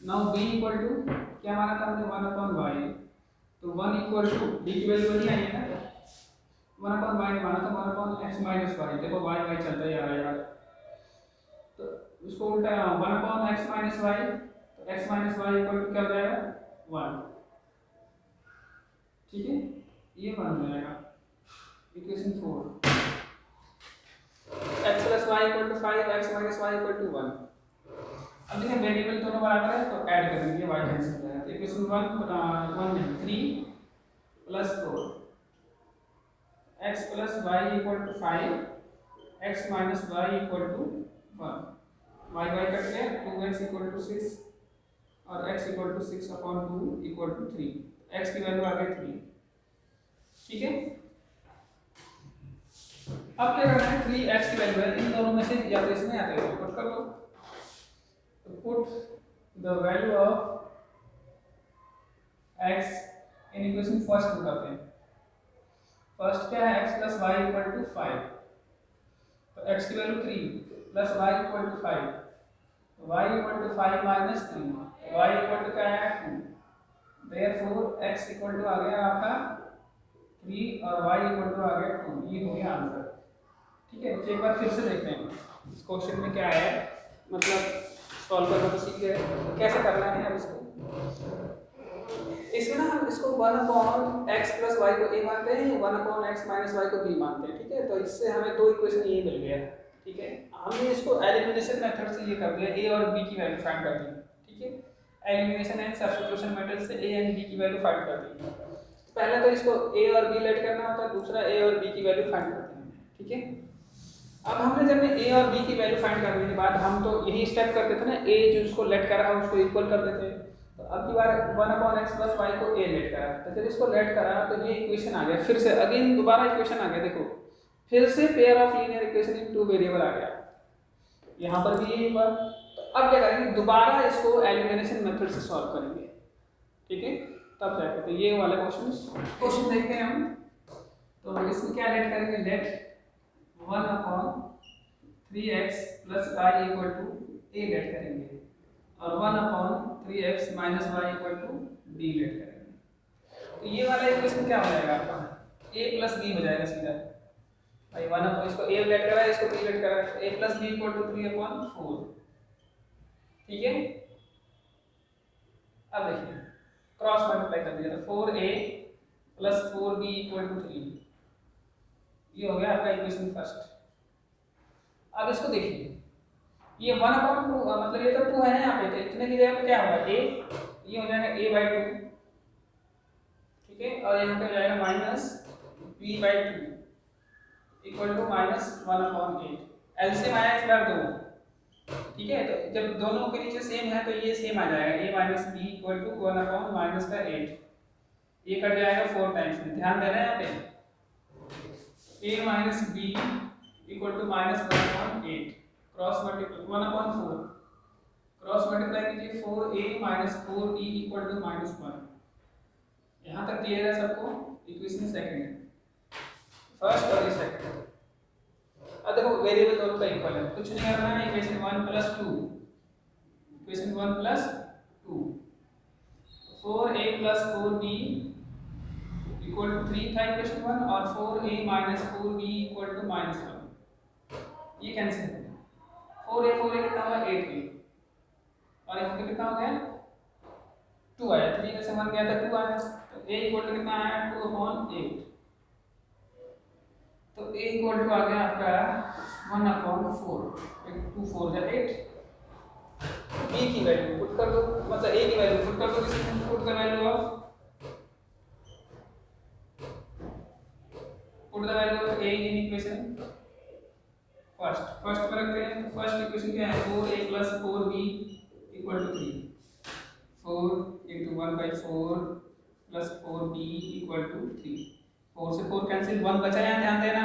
Now b = क्या माना था हमने 1/y, तो 1 = b की वैल्यू वही आई है ना, 1/y माना था 1/x - y, देखो y y चलता ही आ रहा है यार, तो उसको उल्टा 1/x - y, तो x - y = क्या हो जाएगा 1, ठीक है, ये मान हो जाएगा equation 4। x + y = 5, x - y = 1। अब देखिए वेरिएबल दोनों बराबर है तो ऐड कर देंगे, y कैंसिल हो जाएगा, तो इक्वेशन 1 में 3 + 4, x + y = 5, x - y = 1, y y cut गया, 2x = 6 और x = 6/2 = 3, x की वैल्यू आ गई 3, ठीक है। अब क्या करना है 3x की वैल्यू है, इन दोनों में से या तो इसमें या तो इसमें पुट कर लो, तो put the value of x in equation first में करते हैं। फर्स्ट क्या है x + y = 5, तो x की वैल्यू 3 + y = 5, तो y = 5 - 3, y = क्या है 2, देयरफॉर x = आ गया आपका 3 और y = आ गया 2, ये हो गया आंसर, ठीक है। तो एक बार फिर से देखते हैं इस क्वेश्चन में क्या है, मतलब सॉल्व करना तो सीख गए, तो कैसे करना है अब इसको। इसमें ना हम इसको 1/x + y को a मानते हैं, 1/x - y को b मानते हैं, ठीक है। तो इससे हमें दो इक्वेशन ये मिल गया, ठीक है। हमने इसको एलिमिनेशन मेथड से ये कर दिया, a और b की वैल्यू फाइंड कर दी, ठीक है। एलिमिनेशन एंड सब्स्टिट्यूशन मेथड से a एंड b की वैल्यू फाइंड कर दी। पहले तो इसको a और b लेट करना होता है, दूसरा a और b की वैल्यू फाइंड करते हैं, ठीक है। अब हमने जब a और b की वैल्यू फाइंड करने के बाद हम तो यही स्टेप करते थे ना, a जो उसको लेट करा है उसको इक्वल कर देते, तो अब की बार 1/x + y को a लेट करा, तो जब इसको लेट करा तो ये इक्वेशन आ गया, फिर से अगेन दोबारा इक्वेशन आ गया, देखो फिर से pair of linear equation in two variable आ गया, यहाँ पर भी यही हुआ। तो अब क्या करेंगे दोबारा इसको एलिमिनेशन मेथड से सॉल्व करेंगे, ठीक है, तब जाके तो ये वाला क्वेश्चन देखते हैं हम। तो इसमें क्या लेट करेंगे, late 1/3x + y = a late करेंगे और 1/3x - y = b लेट करेंगे। तो ये वाला इक्वेशन क्या हो जाएगा आपका a + b हो जाएगा सीधा, भाई 1 तो इसको a लेट करा है, इसको b लेट करा है, a + b = 3/4, ठीक है। अब देखिए क्रॉस मल्टीप्लाई कर दिया, तो 4a + 4b = 3, ये हो गया आपका इक्वेशन फर्स्ट। अब इसको देखिए ये 1/2 मतलब ये तो 2 है यहाँ पे, तो इतने की जगह पे क्या होगा a, ये हो जाएगा a/2, ठीक है, और यहाँ पे हो जाएगा -b/2 = -1/8। एलसीएम आया इस बार 2, ठीक है। तो जब दोनों के नीचे सेम है तो ये सेम आ जाएगा, a - b = 1/8, ये कट जाएगा 4 टाइम्स में, ध्यान देना है यहाँ पे, a - b = -1/8, cross multiply 1/4, cross multiply कीजिए 4a - 4b = -1। यहाँ तक क्लियर है सबको, इक्वेशन सेकंड, फर्स्ट और सेकंड। अब देखो वेरिएबल दोनों का इक्वल है, कुछ नहीं करना है, equation 1 + 2, equation 1 + 2, 4a + 4b equal to 3 था इक्वेशन 1 और 4a minus 4b equal to -1, ये कैंसिल हो गया। 4a कितना हुआ 8a और यहाँ पे कितना हो गया 2 आया, 3 में से 1 गया था 2 आया, तो a इक्वल टू कितना आया 2/8, तो a इक्वल टू आ गया आपका 1/4, 2 4 है 8। b की वैल्यू पुट कर दो, मतलब a की वैल्यू पुट कर दो, इसमें पुट का value of put the value of a in equation first पर रखते हैं। तो फर्स्ट इक्वेशन क्या है 4a + 4b = 3, 4 × 1/4 + 4b = 3, 4 से 4 कैंसिल, 1 बचा यहाँ ध्यान देना,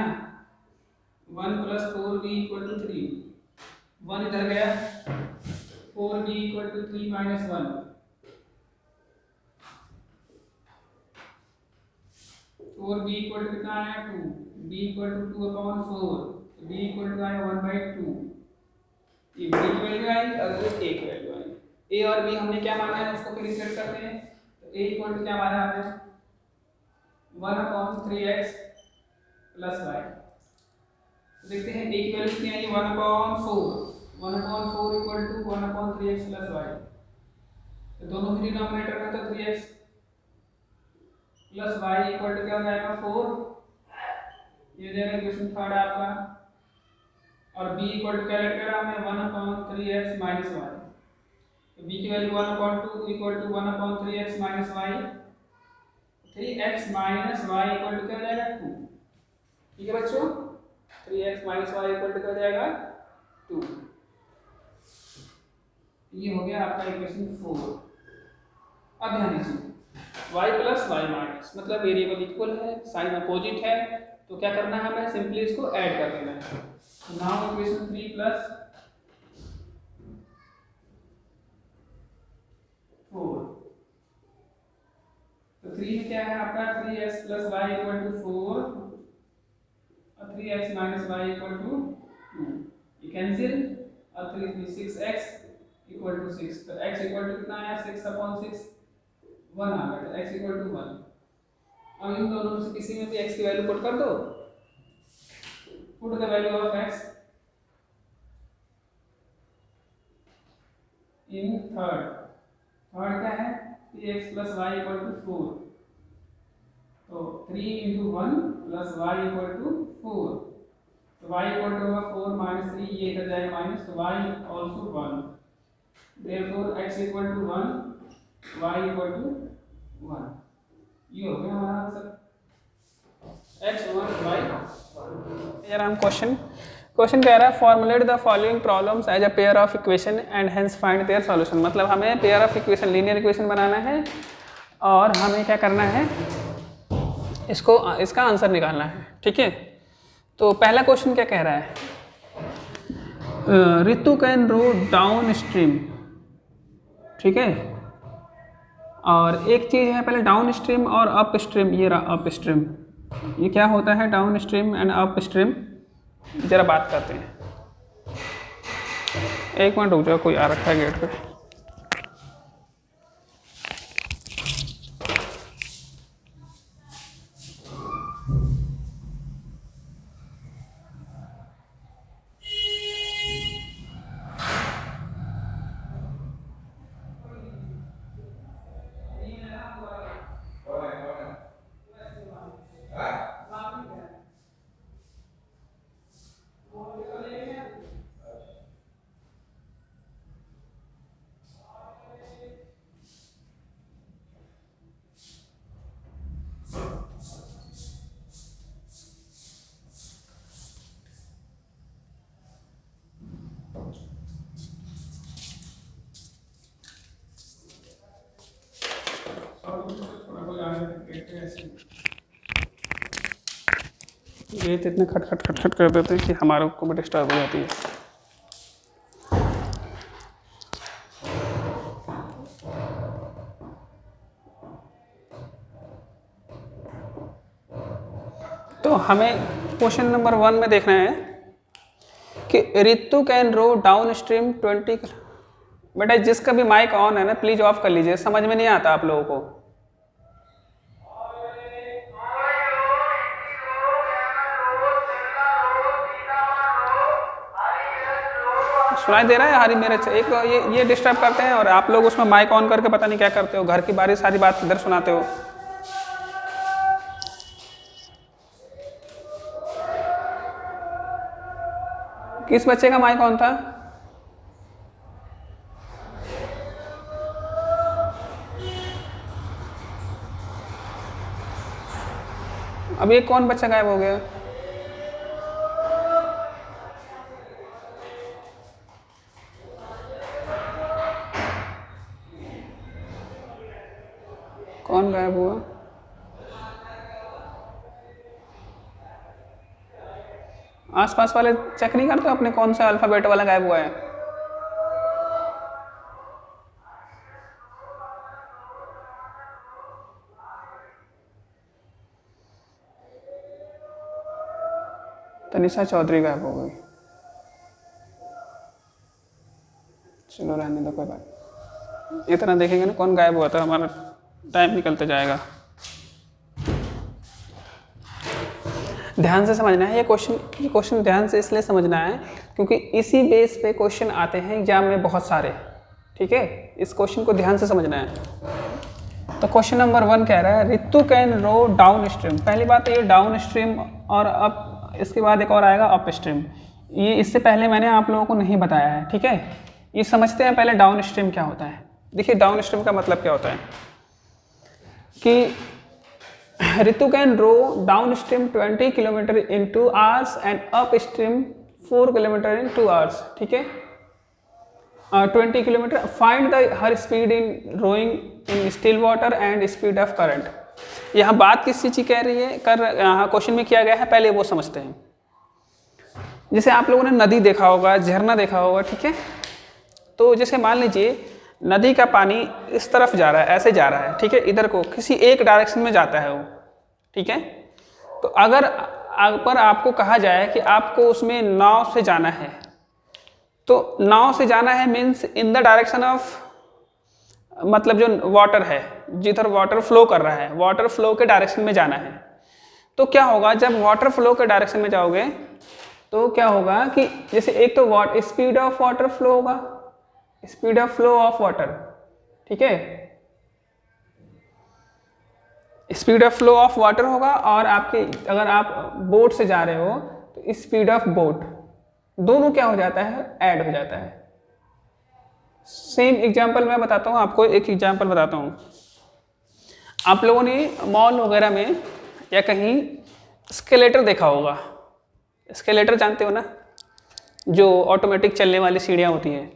1 + 4b = 3, 1 इधर गया, 4b = 3 - 1, 4b इक्वल टू कितना आया 2, b equal to 2/4, b equal to आया 1/2, ये b की वैल्यू आई और ये a की वैल्यू आई। a और b हमने क्या माना है उसको फिर सेट करते हैं, तो a इक्वल टू क्या माना हमने 1/3x + y, देखते हैं a की वैल्यू कितनी आई 1/4 इक्वल टू 1/3x + y, तो दोनों ही डिनोमिनेटर में तो 3x + y इक्वल टू क्या हो जाएगा 4, ये हो जाएगा इक्वेशन थर्ड आपका, और b इक्वल टू क्या लेट करा हमने 1/3x - y, तो b की value 1/2 equal to 1/3x - y, 3x - y equal to क्या हो जाएगा 2, ठीक है बच्चों, 3x - y इक्वल टू क्या हो जाएगा 2, ये हो गया आपका इक्वेशन 4। अब ध्यान दीजिए y + y माइनस मतलब वेरिएबल इक्वल है, साइन अपोजिट है, तो क्या करना है हमें सिंपली इसको ऐड कर देना है। नाउ इक्वेशन 3 + 4, तो 3 में क्या है आपका 3x + y = 4 और 3x - y = 2, ये कैंसिल, और 3 6x = 6, तो x इक्वल टू कितना आया 6/6, 1 आ गया, x = 1। अब इन दोनों में से किसी में भी x की वैल्यू पुट कर दो, put the value of x in third क्या है 3x + y = 4, तो 3 × 1 + y = 4, तो y = 4 - 3, ये इधर जाएगा माइनस, तो y also 1, therefore x = 1, y = 1, ये हो गया हमारा आंसर x 1 y 1। यार हम क्वेश्चन कह रहा है formulate the following problems as a pair of equation and hence find their solution, मतलब हमें pair of equation linear equation बनाना है और हमें क्या करना है इसका आंसर निकालना है, ठीक है। तो पहला क्वेश्चन क्या कह रहा है, Ritu can row downstream, ठीक है, और एक चीज़ है पहले डाउन स्ट्रीम और अप स्ट्रीम, ये रहा अप स्ट्रीम, ये क्या होता है downstream and upstream, जरा बात करते हैं। एक मिनट रुक जाओ, कोई आ रखा है गेट पे। ये तो इतने खट कर देते हैं कि हमारे को भी डिस्टर्ब हो जाती है। तो हमें क्वेश्चन नंबर 1 में देखना है कि Ritu can row downstream 20। बेटा जिसका भी माइक ऑन है ना प्लीज ऑफ कर लीजिए, समझ में नहीं आता आप लोगों को। सुनाई दे रहा है हरी मिर्च? एक ये डिस्टर्ब करते हैं और आप लोग उसमें माइक ऑन करके पता नहीं क्या करते हो, घर की बारी सारी बात इधर सुनाते हो। किस बच्चे का माइक ऑन था? अब ये कौन बच्चा गायब हो गया? कौन गायब हुआ? आसपास वाले चेक नहीं करते अपने कौन सा अल्फाबेट वाला गायब हुआ है? तनिषा चौधरी गायब हो गई। चलो रहने दो, कोई बात। इतना देखेंगे ना कौन गायब हुआ था, हमारा टाइम निकलते जाएगा। ध्यान से समझना है ये क्वेश्चन ध्यान से इसलिए समझना है क्योंकि इसी बेस पे क्वेश्चन आते हैं एग्जाम में बहुत सारे। ठीक है, इस क्वेश्चन को ध्यान से समझना है। तो क्वेश्चन नंबर 1 कह रहा है Ritu can row downstream. पहली बात तो ये डाउन स्ट्रीम और अप, इसके बाद एक और आएगा अप स्ट्रीम। ये इससे पहले मैंने आप लोगों को नहीं बताया है। ठीक है, ये समझते हैं पहले डाउन स्ट्रीम क्या होता है। देखिए डाउन स्ट्रीम का मतलब क्या होता है कि Ritu can row downstream 20 kilometre in 2 hours and upstream 4 kilometre in 2 hours. ठीक है, 20 kilometre. Find the her speed in rowing in still water and speed of current. यहाँ बात किस चीज़ की कह रही है, यहाँ क्वेश्चन में किया गया है, पहले वो समझते हैं। जैसे आप लोगों ने नदी देखा होगा, झरना देखा होगा। ठीक है, तो जैसे मान लीजिए नदी का पानी इस तरफ जा रहा है, ऐसे जा रहा है। ठीक है, इधर को किसी एक डायरेक्शन में जाता है वो। ठीक है, तो अगर पर आपको कहा जाए कि आपको उसमें नाव से जाना है, तो नाव से जाना है means in the direction of, मतलब जो वाटर है, जिधर वाटर फ्लो कर रहा है, वाटर फ्लो के डायरेक्शन में जाना है। तो क्या होगा, जब वाटर फ्लो के डायरेक्शन में जाओगे तो क्या होगा कि जैसे एक तो स्पीड ऑफ वाटर फ्लो होगा, speed of flow of water. ठीक है, speed of flow of water होगा, और आपके अगर आप बोट से जा रहे हो तो स्पीड ऑफ बोट, दोनों क्या हो जाता है, ऐड हो जाता है। सेम एग्जांपल मैं बताता हूँ आपको, एक एग्जांपल बताता हूँ। आप लोगों ने मॉल वगैरह में या कहीं स्केलेटर देखा होगा। स्केलेटर जानते हो ना, जो ऑटोमेटिक चलने वाली सीढ़ियाँ होती हैं।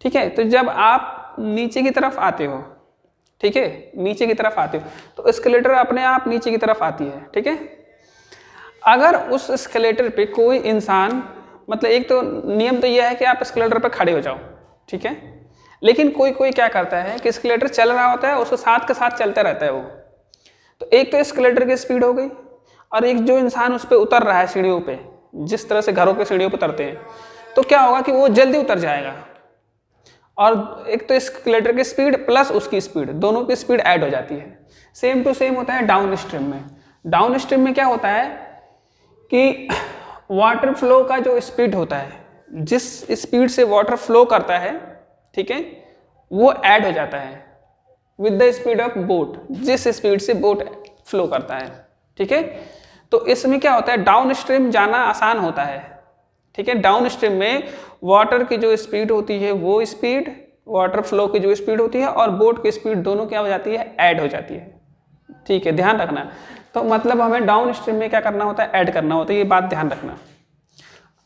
ठीक है, तो जब आप नीचे की तरफ आते हो, ठीक है, नीचे की तरफ आते हो तो स्केलेटर अपने आप नीचे की तरफ आती है। ठीक है, अगर उस स्केलेटर पे कोई इंसान, मतलब एक तो नियम तो यह है कि आप स्केलेटर पे खड़े हो जाओ। ठीक है, लेकिन कोई कोई क्या करता है कि स्केलेटर चल रहा होता है, उसके साथ के साथ चलता रहता है वो। तो एक तो स्केलेटर की स्पीड हो गई, और एक जो इंसान उस पर उतर रहा है सीढ़ियों पे, जिस तरह से घरों के सीढ़ियों पर उतरते हैं, तो क्या होगा कि वो जल्दी उतर जाएगा। और एक तो स्केलेटर की स्पीड प्लस उसकी स्पीड, दोनों की स्पीड ऐड हो जाती है। सेम टू सेम होता है डाउन स्ट्रीम में। डाउन स्ट्रीम में क्या होता है कि वाटर फ्लो का जो स्पीड होता है, जिस स्पीड से वाटर फ्लो करता है, ठीक है, वो ऐड हो जाता है with the speed of boat, जिस स्पीड से बोट फ्लो करता है। ठीक है, तो इसमें क्या होता है, डाउन स्ट्रीम जाना आसान होता है। ठीक है, डाउन स्ट्रीम में वाटर की जो स्पीड होती है, वो स्पीड, वाटर फ्लो की जो स्पीड होती है और बोट की स्पीड, दोनों क्या हो जाती है, ऐड हो जाती है। ठीक है, ध्यान रखना। तो मतलब हमें डाउन स्ट्रीम में क्या करना होता है, ऐड करना होता है, ये बात ध्यान रखना।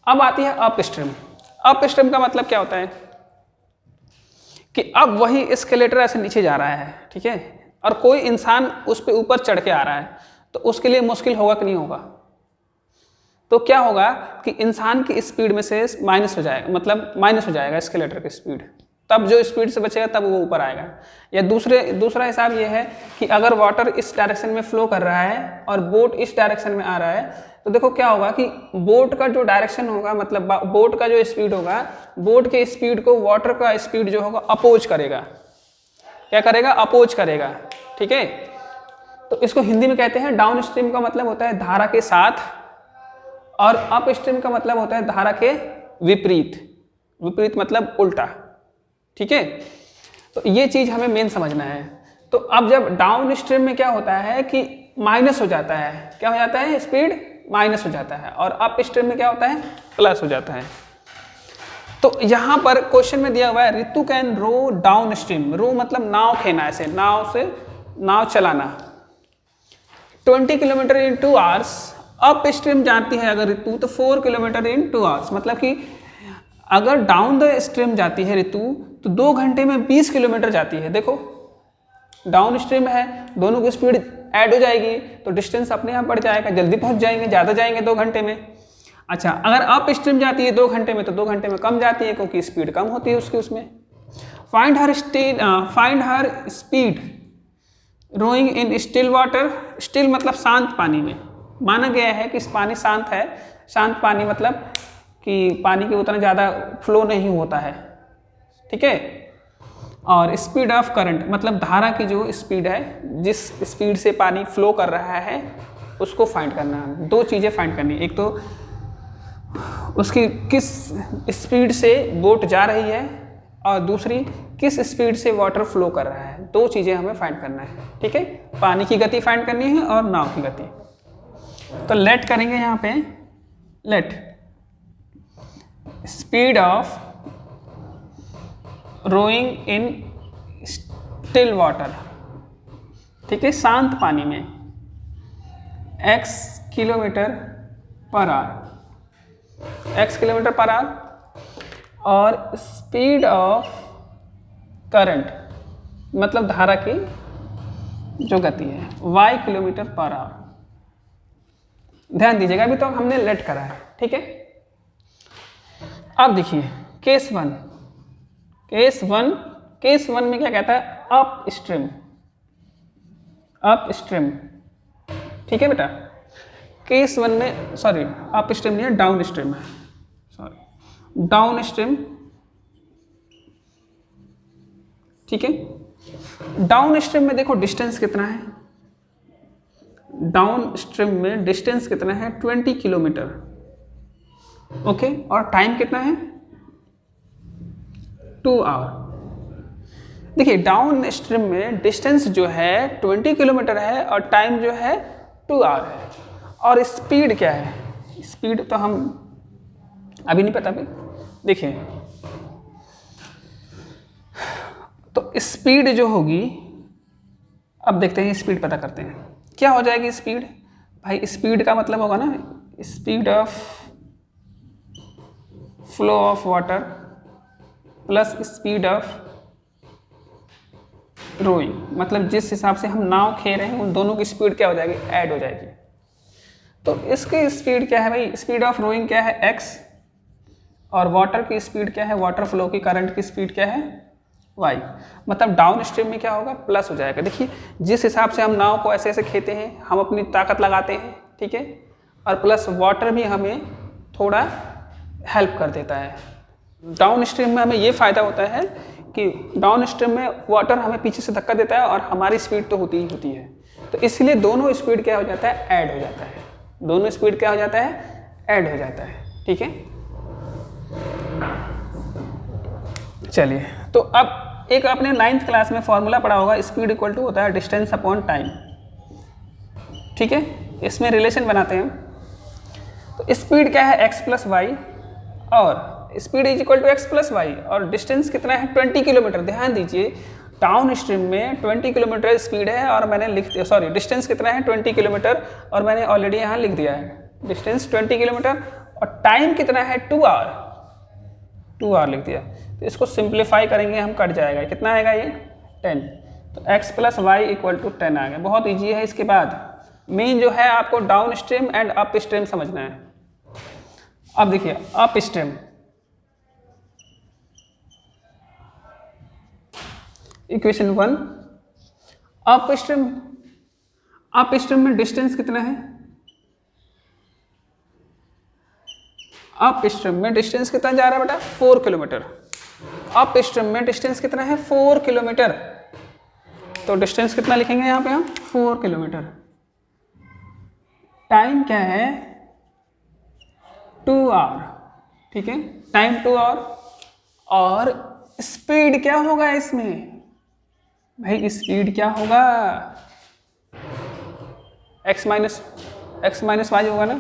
अब आती है अप स्ट्रीम। अप स्ट्रीम का मतलब क्या होता है कि अब वही स्केलेटर ऐसे नीचे जा रहा है, ठीक है, और कोई इंसान उस पर ऊपर चढ़ के आ रहा है, तो उसके लिए मुश्किल होगा कि नहीं होगा। तो क्या होगा कि इंसान की स्पीड में से माइनस हो जाएगा, मतलब माइनस हो जाएगा स्केलेटर की स्पीड, तब जो स्पीड से बचेगा तब वो ऊपर आएगा। या दूसरा हिसाब ये है कि अगर वाटर इस डायरेक्शन में फ्लो कर रहा है और बोट इस डायरेक्शन में आ रहा है, तो देखो क्या होगा कि बोट का जो डायरेक्शन होगा, मतलब बोट का जो स्पीड होगा, बोट के स्पीड को वाटर का स्पीड जो होगा अपोज करेगा। क्या करेगा, अपोज करेगा। ठीक है, तो इसको हिंदी में कहते हैं डाउन स्ट्रीम का मतलब होता है धारा के साथ, और अप स्ट्रीम का मतलब होता है धारा के विपरीत। विपरीत मतलब उल्टा, ठीक है। तो ये चीज़ हमें मेन समझना है। तो अब जब डाउन स्ट्रीम में क्या होता है कि माइनस हो जाता है, क्या हो जाता है, स्पीड माइनस हो जाता है, और अप स्ट्रीम में क्या होता है, प्लस हो जाता है। तो यहाँ पर क्वेश्चन में दिया हुआ है Ritu can row downstream, row मतलब नाव खेना, ऐसे नाव से नाव चलाना 20 kilometre in 2 hours. Upstream जाती है अगर ऋतु तो 4 किलोमीटर इन 2 आवर्स, मतलब कि अगर डाउन द स्ट्रीम जाती है ऋतु तो 2 घंटे में 20 किलोमीटर जाती है। देखो डाउन स्ट्रीम है, दोनों की स्पीड ऐड हो जाएगी तो डिस्टेंस अपने आप बढ़ जाएगा, जल्दी पहुंच जाएंगे, ज़्यादा जाएंगे 2 घंटे में। अच्छा, अगर अप स्ट्रीम जाती है 2 घंटे में तो 2 घंटे में कम जाती है क्योंकि स्पीड कम होती है उसकी उसमें। Find her speed rowing in still water, still मतलब शांत पानी में। माना गया है कि पानी शांत है, शांत पानी मतलब कि पानी के उतना ज़्यादा फ्लो नहीं होता है, ठीक है। और स्पीड ऑफ करंट मतलब धारा की जो स्पीड है, जिस स्पीड से पानी फ्लो कर रहा है उसको फाइंड करना है। 2 चीज़ें फाइंड करनी, एक तो उसकी किस स्पीड से बोट जा रही है और दूसरी किस स्पीड से वाटर फ्लो कर रहा है। 2 चीज़ें हमें फाइंड करना है, ठीक है। पानी की गति फाइंड करनी है और नाव की गति। तो लेट करेंगे यहाँ पे, let speed of rowing in still water, ठीक है, शांत पानी में x kilometre per hour, x kilometre per hour, और स्पीड ऑफ करंट मतलब धारा की जो गति है y किलोमीटर पर आवर। ध्यान दीजिएगा, अभी तो हमने लेट करा है, ठीक है। अब देखिए केस 1, केस वन में क्या कहता है, अप स्ट्रीम, अप स्ट्रीम, ठीक है बेटा। केस 1 में सॉरी अप स्ट्रीम नहीं है, डाउन स्ट्रीम है, सॉरी डाउन स्ट्रीम, ठीक है। डाउन स्ट्रीम में देखो डिस्टेंस कितना है, डाउन स्ट्रीम में डिस्टेंस कितना है 20 किलोमीटर, ओके, और टाइम कितना है 2 आवर। देखिए डाउन स्ट्रीम में डिस्टेंस जो है 20 किलोमीटर है और टाइम जो है 2 आवर है। और स्पीड क्या है, स्पीड तो हम अभी नहीं पता भाई। देखिए तो स्पीड जो होगी, अब देखते हैं स्पीड पता करते हैं क्या हो जाएगी स्पीड। भाई स्पीड का मतलब होगा ना speed of flow of water plus speed of rowing, मतलब जिस हिसाब से हम नाव खे रहे हैं उन दोनों की स्पीड क्या हो जाएगी, ऐड हो जाएगी। तो इसकी स्पीड क्या है भाई, स्पीड ऑफ रोइंग क्या है x, और वाटर की स्पीड क्या है, वाटर फ्लो की करंट की स्पीड क्या है y। मतलब डाउन स्ट्रीम में क्या होगा, प्लस हो जाएगा। देखिए जिस हिसाब से हम नाव को ऐसे ऐसे खेते हैं, हम अपनी ताकत लगाते हैं, ठीक है, और प्लस वाटर भी हमें थोड़ा हेल्प कर देता है। डाउन स्ट्रीम में हमें ये फ़ायदा होता है कि डाउन स्ट्रीम में वाटर हमें पीछे से धक्का देता है और हमारी स्पीड तो होती ही होती है, तो इसलिए दोनों स्पीड क्या हो जाता है, ऐड हो जाता है। दोनों स्पीड क्या हो जाता है, ऐड हो जाता है, ठीक है। चलिए तो अब एक आपने 9th क्लास में फॉर्मूला पढ़ा होगा, स्पीड इक्वल टू होता है डिस्टेंस अपॉन टाइम, ठीक है। इसमें रिलेशन बनाते हैं। तो स्पीड क्या है x प्लस वाई, और speed is equal to x plus y, और डिस्टेंस कितना है 20 किलोमीटर। ध्यान दीजिए डाउन स्ट्रीम में 20 किलोमीटर स्पीड है और मैंने लिख दिया, सॉरी डिस्टेंस कितना है 20 किलोमीटर, और मैंने ऑलरेडी यहाँ लिख दिया है डिस्टेंस 20 किलोमीटर, और टाइम कितना है 2 आवर, 2 आवर लिख दिया। तो इसको सिंप्लीफाई करेंगे हम, कट जाएगा, कितना आएगा ये 10। तो x plus y equal to 10 आ गया। बहुत ईजी है। इसके बाद मेन जो है आपको down stream and up stream समझना है। अब देखिए up stream, equation 1, up stream में डिस्टेंस कितना है, अप स्ट्रीम में डिस्टेंस कितना जा रहा है बेटा 4 किलोमीटर। अप स्ट्रीम में डिस्टेंस कितना है 4 किलोमीटर, तो डिस्टेंस कितना लिखेंगे यहाँ पे हम 4 किलोमीटर। टाइम क्या है 2 आवर, ठीक है, टाइम 2 आवर, और स्पीड क्या होगा इसमें भाई, स्पीड क्या होगा, x माइनस वाई होगा ना।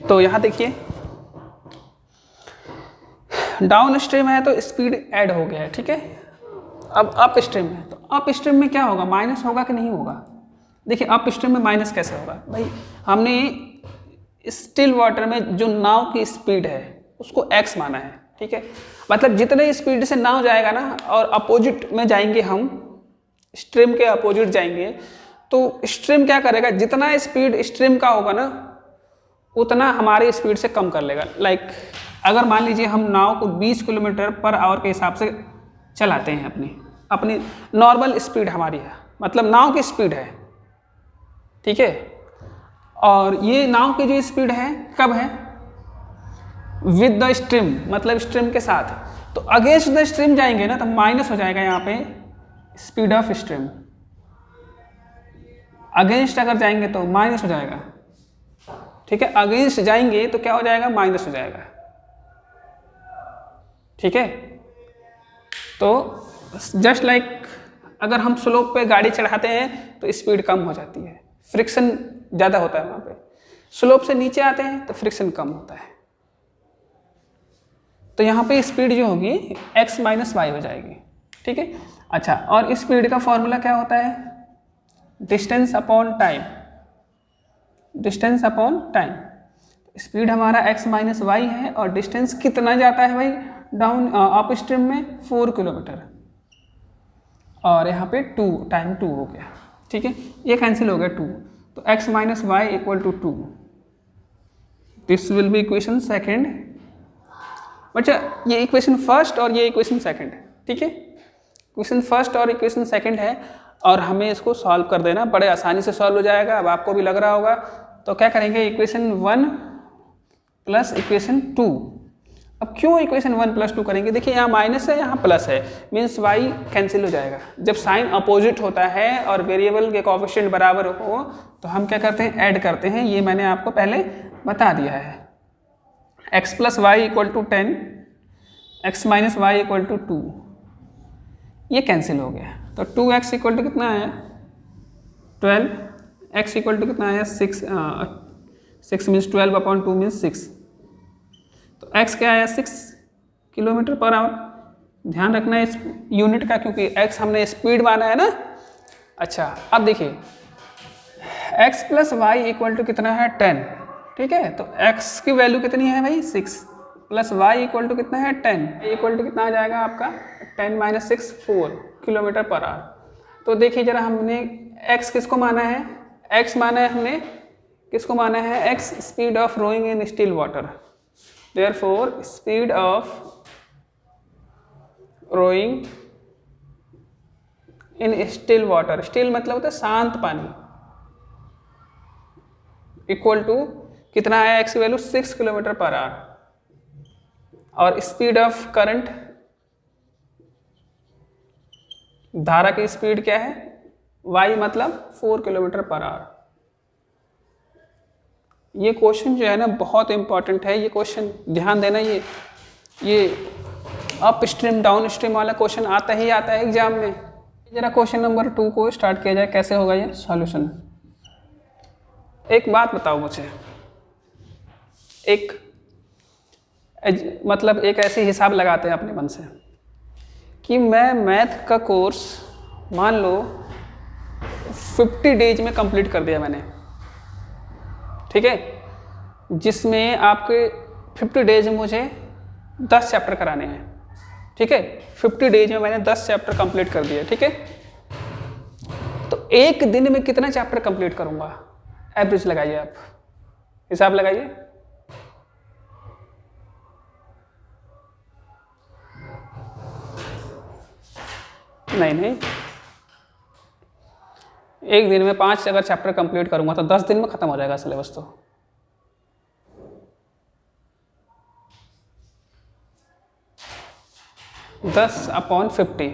तो यहां देखिए डाउन स्ट्रीम है तो स्पीड ऐड हो गया है, ठीक है। अब अप स्ट्रीम है तो अप स्ट्रीम में क्या होगा, माइनस होगा कि नहीं होगा। देखिए अप स्ट्रीम में माइनस कैसे होगा भाई, हमने स्टिल वाटर में जो नाव की स्पीड है उसको x माना है, ठीक है। मतलब जितने स्पीड से नाव जाएगा ना और अपोजिट में जाएंगे, हम स्ट्रीम के अपोजिट जाएंगे, तो स्ट्रीम क्या करेगा, जितना स्पीड स्ट्रीम का होगा ना उतना हमारी स्पीड से कम कर लेगा। लाइक अगर मान लीजिए हम नाव को 20 किलोमीटर पर आवर के हिसाब से चलाते हैं, अपनी नॉर्मल स्पीड हमारी है, मतलब नाव की स्पीड है, ठीक है। और ये नाव की जो स्पीड है कब है, विद द स्ट्रीम, मतलब स्ट्रीम के साथ। तो अगेंस्ट द स्ट्रीम जाएंगे ना तो माइनस हो जाएगा यहाँ पे स्पीड ऑफ स्ट्रीम, अगेंस्ट अगर जाएंगे तो माइनस हो जाएगा, ठीक है। अगेंस्ट जाएंगे तो क्या हो जाएगा, माइनस हो जाएगा, ठीक है। तो जस्ट लाइक अगर हम स्लोप पे गाड़ी चढ़ाते हैं तो स्पीड कम हो जाती है, फ्रिक्शन ज़्यादा होता है वहाँ पे। स्लोप से नीचे आते हैं तो फ्रिक्शन कम होता है। तो यहाँ पे स्पीड जो होगी x माइनस वाई हो जाएगी, ठीक है। अच्छा, और स्पीड का फॉर्मूला क्या होता है, distance upon time, distance upon time. Speed हमारा x माइनस वाई है और डिस्टेंस कितना जाता है भाई डाउन अप स्ट्रीम में 4 किलोमीटर, और यहाँ पे 2 टाइम 2 हो गया, ठीक है। ये कैंसिल हो गया 2, तो x minus y equal to 2, this will be equation second. बच्चा ये इक्वेशन फर्स्ट और ये इक्वेशन सेकंड, ठीक है। इक्वेशन फर्स्ट और इक्वेशन सेकंड है और हमें इसको सॉल्व कर देना, बड़े आसानी से सॉल्व हो जाएगा। अब आपको भी लग रहा होगा, तो क्या करेंगे, इक्वेशन 1 प्लस इक्वेशन 2। अब क्यों इक्वेशन 1 प्लस 2 करेंगे, देखिए यहाँ माइनस है यहाँ प्लस है, मीन्स y कैंसिल हो जाएगा। जब साइन अपोजिट होता है और वेरिएबल के कोएफिशिएंट बराबर हो तो हम क्या करते हैं, ऐड करते हैं। ये मैंने आपको पहले बता दिया है। x plus y equal to 10, x minus y equal to 2, ये कैंसिल हो गया। तो 2x इक्वल टू कितना है 12, x इक्वल टू कितना है 6 मीन्स 12 अपॉन 2 मीन्स 6। तो x क्या आया 6 किलोमीटर पर आवर। ध्यान रखना है इस यूनिट का, क्योंकि x हमने स्पीड माना है ना। अच्छा, अब देखिए x plus y equal to कितना है 10, ठीक है। तो x की वैल्यू कितनी है भाई 6, प्लस y इक्वल टू कितना है 10, इक्वल टू कितना आ जाएगा आपका 10 माइनस 6 4 किलोमीटर पर आवर। तो देखिए जरा, हमने x किसको माना है, x माना है हमने, किसको माना है, x speed of rowing in still water. Therefore speed of rowing in still water, still मतलब होता है शांत पानी, इक्वल टू कितना है x की वैल्यू 6 किलोमीटर पर आवर। और स्पीड ऑफ करंट, धारा की स्पीड क्या है, y मतलब 4 किलोमीटर पर आवर। ये क्वेश्चन जो है ना बहुत इंपॉर्टेंट है, ये क्वेश्चन ध्यान देना। ये अप स्ट्रीम डाउन स्ट्रीम वाला क्वेश्चन आता ही आता है एग्जाम में। जरा क्वेश्चन नंबर 2 को स्टार्ट किया जाए, कैसे होगा ये सॉल्यूशन। एक बात बताओ मुझे, मतलब एक ऐसे हिसाब लगाते हैं अपने मन से कि मैं मैथ का कोर्स मान लो 50 डेज में कंप्लीट कर दिया मैंने, ठीक है, जिसमें आपके 50 डेज में मुझे 10 चैप्टर कराने हैं, ठीक है। 50 डेज में मैंने 10 चैप्टर कंप्लीट कर दिए, ठीक है। तो एक दिन में कितना चैप्टर कंप्लीट करूंगा, एवरेज लगाइए, आप हिसाब लगाइए। नहीं, एक दिन में 5 अगर चैप्टर कंप्लीट करूंगा तो 10 दिन में खत्म हो जाएगा सिलेबस। तो दस अपॉन 50।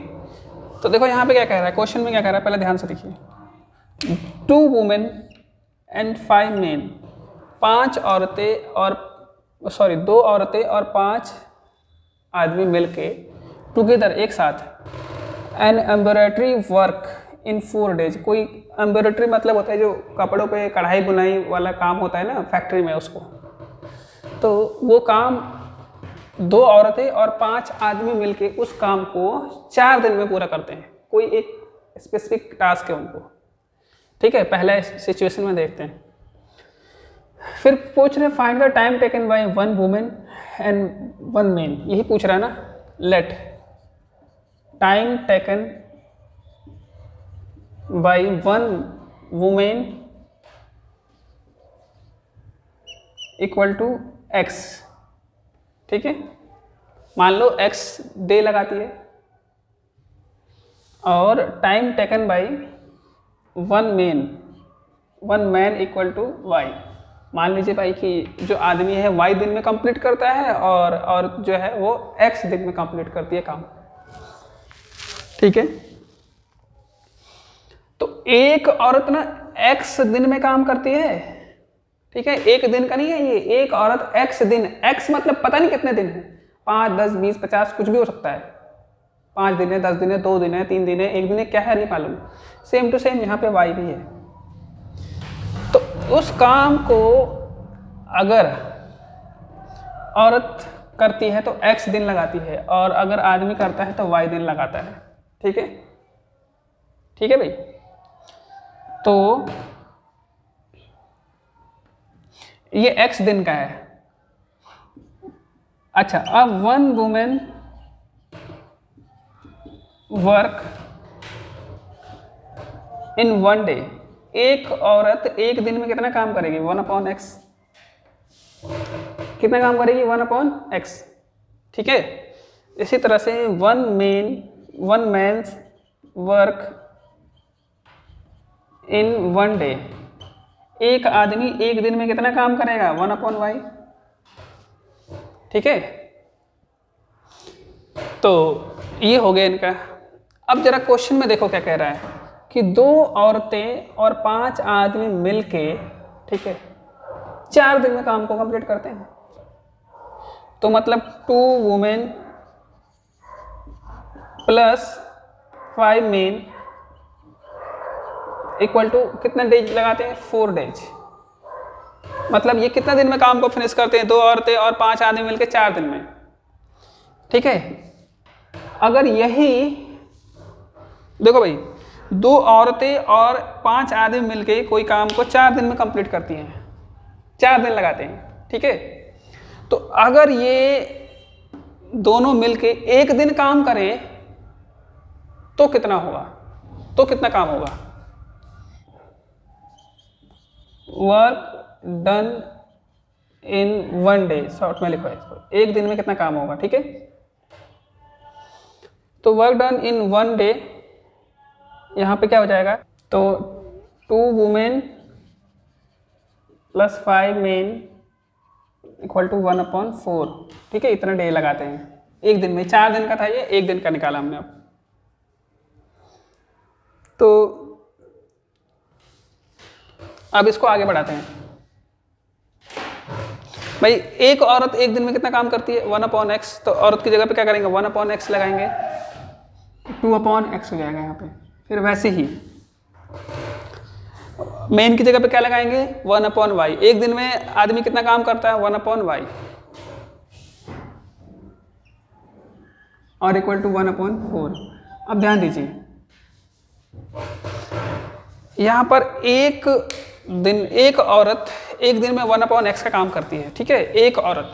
तो देखो यहाँ पे क्या कह रहा है, क्वेश्चन में क्या कह रहा है, पहले ध्यान से देखिए। 2 वुमेन एंड 5 मेन, 5 औरतें और सॉरी 2 औरतें और 5 आदमी मिलके टुगेदर एक साथ an embroidery work in 4 days। कोई एम्ब्रॉयडरी मतलब होता है जो कपड़ों पे कढ़ाई बुनाई वाला काम होता है ना फैक्ट्री में, उसको, तो वो काम 2 औरतें और 5 आदमी मिलके उस काम को 4 दिन में पूरा करते हैं। कोई एक स्पेसिफिक टास्क है उनको, ठीक है। पहला सिचुएशन में देखते हैं। फिर पूछ रहे find the time taken by 1 women and 1 man, यही पूछ रहा है ना। Let time taken by 1 women equal to x, ठीक है। मान लो x डे लगाती है और time taken by 1 man equal to y। मान लीजिए भाई कि जो आदमी है y दिन में कंप्लीट करता है और जो है वो x दिन में कंप्लीट करती है काम, ठीक है। तो एक औरत ना x दिन में काम करती है, ठीक है। एक दिन का नहीं है ये, एक औरत x दिन, x मतलब पता नहीं कितने दिन है, 5, 10, 20, 50 कुछ भी हो सकता है। 5 दिन है, 10 दिन है, 2 दिन है, 3 दिन है, 1 दिन है, क्या है नहीं मालूम। सेम टू सेम यहाँ पे y भी है। तो उस काम को अगर औरत करती है तो x दिन लगाती है और अगर आदमी करता है तो y दिन लगाता है, ठीक है। ठीक है भाई। तो ये x दिन का है। अच्छा, अब 1 वुमेन वर्क इन 1 डे, एक औरत एक दिन में कितना काम करेगी? 1/x। कितना काम करेगी? 1/x, ठीक है। इसी तरह से 1 मैन्स वर्क इन 1 डे, एक आदमी एक दिन में कितना काम करेगा? 1/y, ठीक है। तो ये हो गया इनका। अब जरा क्वेश्चन में देखो क्या कह रहा है कि 2 औरतें और 5 आदमी मिलके, ठीक है, 4 दिन में काम को कंप्लीट करते हैं। तो मतलब 2 women plus 5 men equal to कितना डेज लगाते हैं? 4 डेज। मतलब ये कितना दिन में काम को फिनिश करते हैं? 2 औरतें और 5 आदमी मिलके 4 दिन में, ठीक है। अगर यही देखो भाई, 2 औरतें और 5 आदमी मिलके कोई काम को 4 दिन में कंप्लीट करती हैं, 4 दिन लगाते हैं, ठीक है। तो अगर ये दोनों मिलके एक दिन काम करें तो कितना होगा? तो कितना काम होगा? Work done in 1 day, short में लिखो इसको, एक दिन में कितना काम होगा, ठीक है। तो वर्क डन इन 1 डे, यहाँ पे क्या हो जाएगा? तो 2 women plus 5 men equal to 1/4, ठीक है। इतना डे लगाते हैं एक दिन में। 4 दिन का था ये, एक दिन का निकाला हमने। अब तो अब इसको आगे बढ़ाते हैं भाई। एक औरत एक दिन में कितना काम करती है? 1/x। तो औरत की जगह पे क्या करेंगे? 1/x लगाएंगे, 2/x हो जाएगा यहाँ पे। फिर वैसे ही मेन की जगह पे क्या लगाएंगे? 1/y। एक दिन में आदमी कितना काम करता है? 1/y और इक्वल टू 1/4। अब ध्यान दीजिए, यहाँ पर एक औरत एक दिन में 1/x का काम करती है, ठीक है, एक औरत।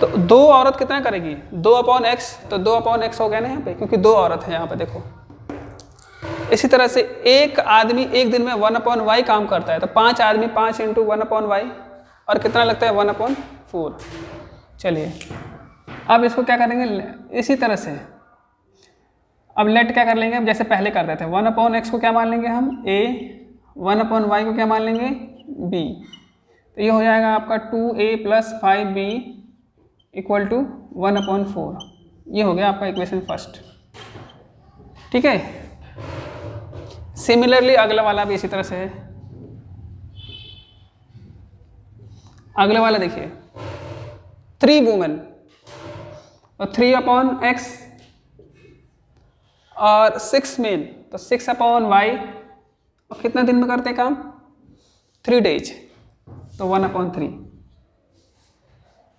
तो 2 औरत कितना करेगी? 2/x। तो 2/x हो गया ना यहाँ पे, क्योंकि 2 औरत है यहाँ पे, देखो। इसी तरह से एक आदमी एक दिन में 1/y काम करता है, तो 5 आदमी 5 × 1/y और कितना लगता है? 1/4। चलिए अब इसको क्या करेंगे? इसी तरह से अब लेट क्या कर लेंगे? अब जैसे पहले कर रहे थे, 1/x को क्या मान लेंगे हम? a, 1/y को क्या मान लेंगे? b। तो ये हो जाएगा आपका 2a + 5b इक्वल टू 1/4। ये हो गया आपका इक्वेशन फर्स्ट, ठीक है। सिमिलरली अगला वाला भी इसी तरह से है। अगले वाला देखिए, 3 वुमेन और 3/x और 6 मेन, तो 6/y और कितना दिन में करते हैं काम? 3 डेज, तो 1/3।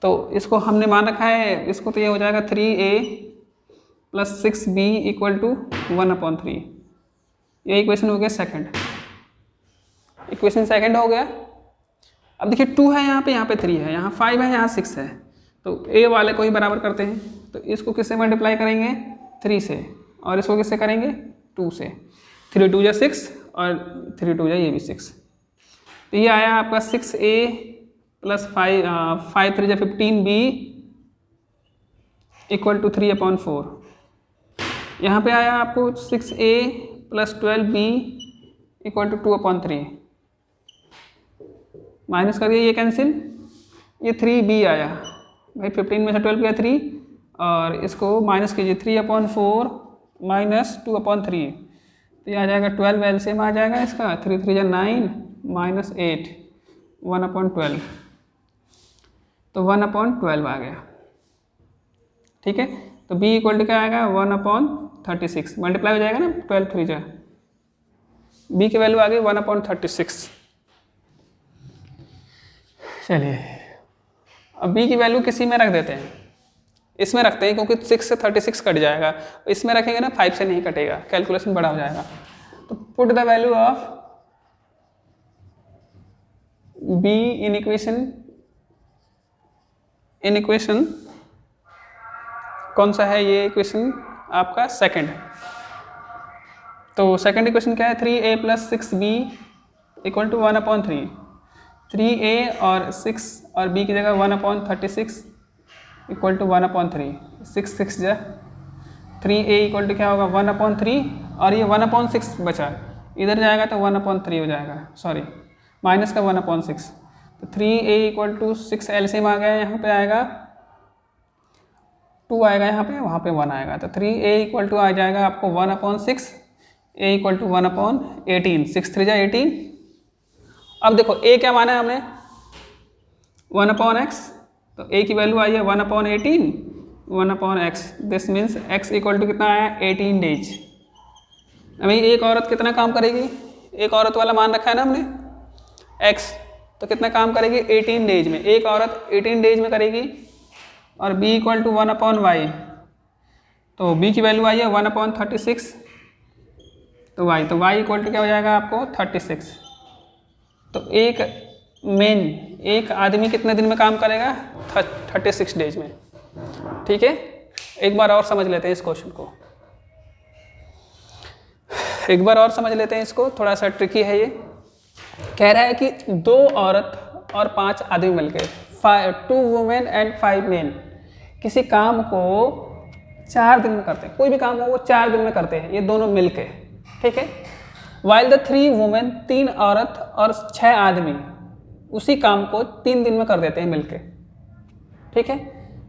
तो इसको हमने मान रखा है, इसको तो ये हो जाएगा 3a + 6b = 1/3। ये इक्वेशन हो गया सेकंड, इक्वेशन सेकंड हो गया। अब देखिए 2 है यहाँ पे 3 है, यहाँ 5 है, यहाँ 6 है, तो a वाले को ही बराबर करते हैं। तो इसको किससे मल्टीप्लाई करेंगे? 3 से, और इसको किससे करेंगे? 2 से। 3 2 = 6 और 3 2 ये भी 6। तो ये आया आपका 6a + 5 3 = 15b = 3/4। यहाँ पे आया आपको 6a + 12b = 2/3। माइनस करिए, ये कैंसिल, ये 3b आया भाई, 15 में से 12 गया 3, और इसको माइनस कीजिए 3/4 - 2/3, तो ये आ जाएगा 12 एलसीएम आ जाएगा इसका, 3 3 = 9 - 8 1/12, तो 1/12 आ गया। ठीक है, तो b = क्या आएगा? 1/36, मल्टीप्लाई हो जाएगा ना, 12 3 जा, b की वैल्यू आ गई 1/36। चलिए अब b की वैल्यू किसी में रख देते हैं, इसमें रखते हैं क्योंकि 6 से 36 कट जाएगा, इसमें रखेंगे ना 5 से नहीं कटेगा, कैलकुलेशन बड़ा हो जाएगा। तो put the value of b in equation कौन सा है? ये इक्वेशन आपका सेकंड। तो सेकंड इक्वेशन क्या है? 3a + 6b = 1/3। 3a और 6 और b की जगह 1/36 = 1/3। 6 6 जा, 3a = क्या होगा? 1/3, और ये 1/6 बचा, इधर जाएगा तो 1/3 हो जाएगा, सॉरी माइनस का 1/6। तो 3a = 6 एलसीएम आ गया, यहाँ पे आएगा 2 आएगा, यहाँ पे वहाँ पे 1 आएगा, तो 3a = आ जाएगा आपको 1/6, a = 1/18, 6 3 = 18। अब देखो a क्या माना है हमने? 1/x, तो a की वैल्यू आई है 1/18 1/x, दिस मीन्स x = कितना आया? 18 डेज। अभी एक औरत कितना काम करेगी? एक औरत वाला मान रखा है ना हमने x, तो कितना काम करेगी? 18 डेज में, एक औरत 18 डेज में करेगी। और b = 1/y, तो b की वैल्यू आई है 1/36, तो y = क्या हो जाएगा आपको? 36। तो एक मेन, एक आदमी कितने दिन में काम करेगा? 36 डेज में। ठीक है, एक बार और समझ लेते हैं इस क्वेश्चन को, एक बार और समझ लेते हैं इसको, थोड़ा सा ट्रिकी है ये। कह रहा है कि 2 औरत और 5 आदमी मिलकर, 2 वुमेन एंड 5 मेन, किसी काम को 4 दिन में करते हैं, कोई भी काम हो वो 4 दिन में करते हैं, ये दोनों मिलके। ठीक है, वाइल द 3 वुमेन, 3 औरत और 6 आदमी उसी काम को 3 दिन में कर देते हैं मिलके। ठीक है,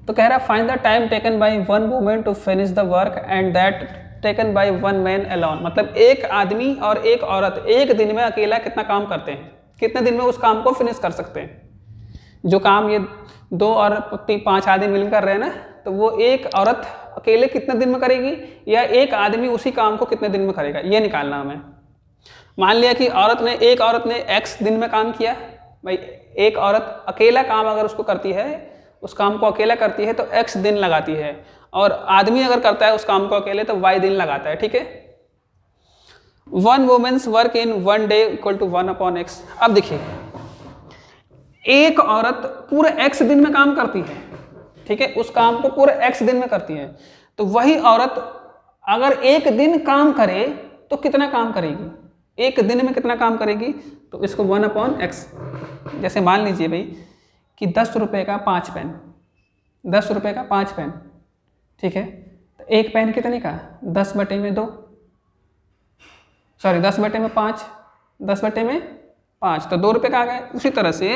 तो कह रहा है find the time taken by 1 women to finish the work and that taken by 1 man alone. मतलब एक आदमी और एक औरत एक दिन में अकेला कितना काम करते हैं, कितने दिन में उस काम को फिनिश कर सकते हैं। जो काम ये 2 और 5 आदमी मिलकर कर रहे हैं ना, तो वो एक औरत अकेले कितने दिन में करेगी या एक आदमी उसी काम को कितने दिन में करेगा, ये निकालना हमें। मान लिया कि एक औरत ने x दिन में काम किया, भाई एक औरत अकेला काम अगर उसको करती है, उस काम को अकेला करती है तो x दिन लगाती है, और आदमी अगर करता है उस काम को अकेले तो y दिन लगाता है। ठीक है, 1 women's work in 1 day = 1/x। अब देखिए एक औरत पूरे x दिन में काम करती है, ठीक है, उस काम को पूरे x दिन में करती है, तो वही औरत अगर एक दिन काम करे तो कितना काम करेगी, एक दिन में कितना काम करेगी, तो इसको 1/x। जैसे मान लीजिए भाई कि 10 रुपये का 5 पेन, 10 रुपये का 5 पेन, ठीक है, तो एक पेन कितने का? 10/2, सॉरी 10/5, 10/5, तो 2 रुपये का आ गया। उसी तरह से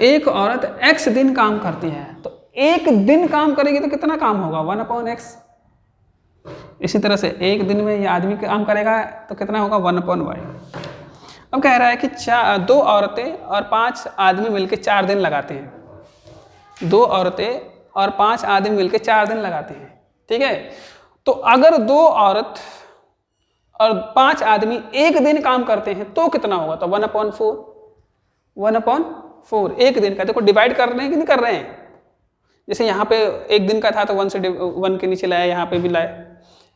एक औरत x दिन काम करती है, तो एक दिन काम करेगी तो कितना काम होगा? 1/x। इसी तरह से एक दिन में ये आदमी काम करेगा तो कितना होगा? 1/y। अब कह रहा है कि 2 औरतें और 5 आदमी मिलकर 4 दिन लगाते हैं, 2 औरतें और 5 आदमी मिलकर 4 दिन लगाते हैं, ठीक है। तो अगर 2 औरत और 5 आदमी एक दिन काम करते हैं तो कितना होगा? तो 1/4, 1/4 एक दिन का। देखो डिवाइड कर रहे हैं कि नहीं कर रहे हैं? जैसे यहाँ पे एक दिन का था तो 1 से 1 के नीचे लाया, यहाँ पे भी लाए,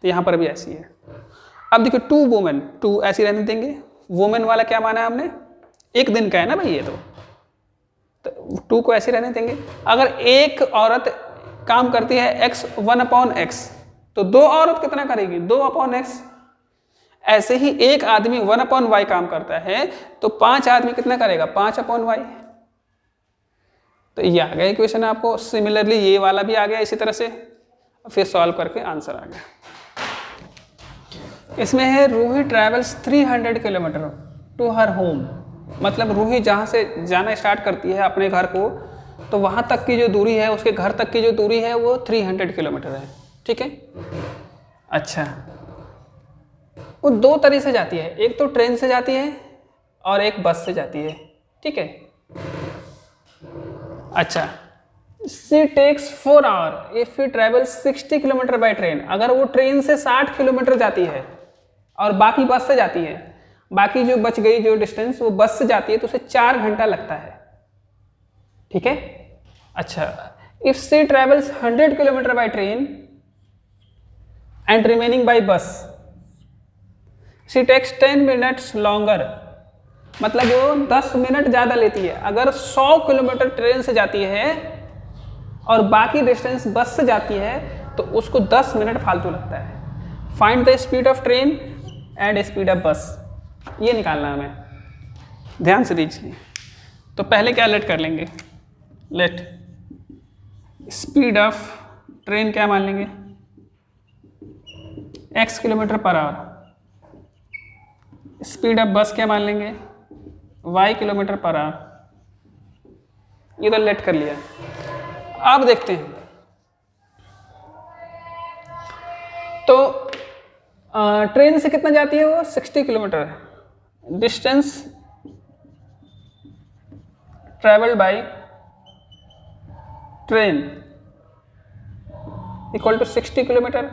तो यहाँ पर भी ऐसी है। अब देखिए 2 वुमेन, 2 ऐसी रहने देंगे। वुमेन वाला क्या माना है हमने? एक दिन का है ना भाई ये तो 2 को ऐसे रहने देंगे। अगर एक औरत काम करती है x 1/x तो 2 औरत कितना करेगी? 2/x। ऐसे ही एक आदमी 1/y काम करता है तो 5 आदमी कितना करेगा? 5/y। तो ये आ गया इक्वेशन आपको। सिमिलरली ये वाला भी आ गया इसी तरह से, फिर सॉल्व करके आंसर आ गया। इसमें है Ruhi travels 300 kilometre to her home. मतलब रूही जहाँ से जाना स्टार्ट करती है अपने घर को, तो वहाँ तक की जो दूरी है, उसके घर तक की जो दूरी है वो 300 किलोमीटर है, ठीक है। अच्छा, वो 2 तरीके से जाती है, एक तो ट्रेन से जाती है और एक बस से जाती है, ठीक है। अच्छा, she takes 4 hour if you travel 60 kilometre by train. अगर वो ट्रेन से 60 किलोमीटर जाती है और बाकी बस से जाती है, बाकी जो बच गई जो डिस्टेंस वो बस से जाती है, तो उसे 4 घंटा लगता है, ठीक है। अच्छा, if she travels 100 kilometre by train and remaining by bus she takes 10 minutes longer. मतलब वो 10 मिनट ज़्यादा लेती है। अगर 100 किलोमीटर ट्रेन से जाती है और बाकी डिस्टेंस बस से जाती है तो उसको 10 मिनट फालतू लगता है। Find the speed of train and speed of बस, ये निकालना हमें, ध्यान से दीजिए। तो पहले क्या लेट कर लेंगे? लेट स्पीड ऑफ ट्रेन क्या मान लेंगे? x kilometre per our. Speed of बस क्या मान लेंगे? y kilometre per our. ये तो लेट कर लिया। अब देखते हैं तो ट्रेन से कितना जाती है वो? 60 kilometre. Distance travelled by train equal to 60 kilometre,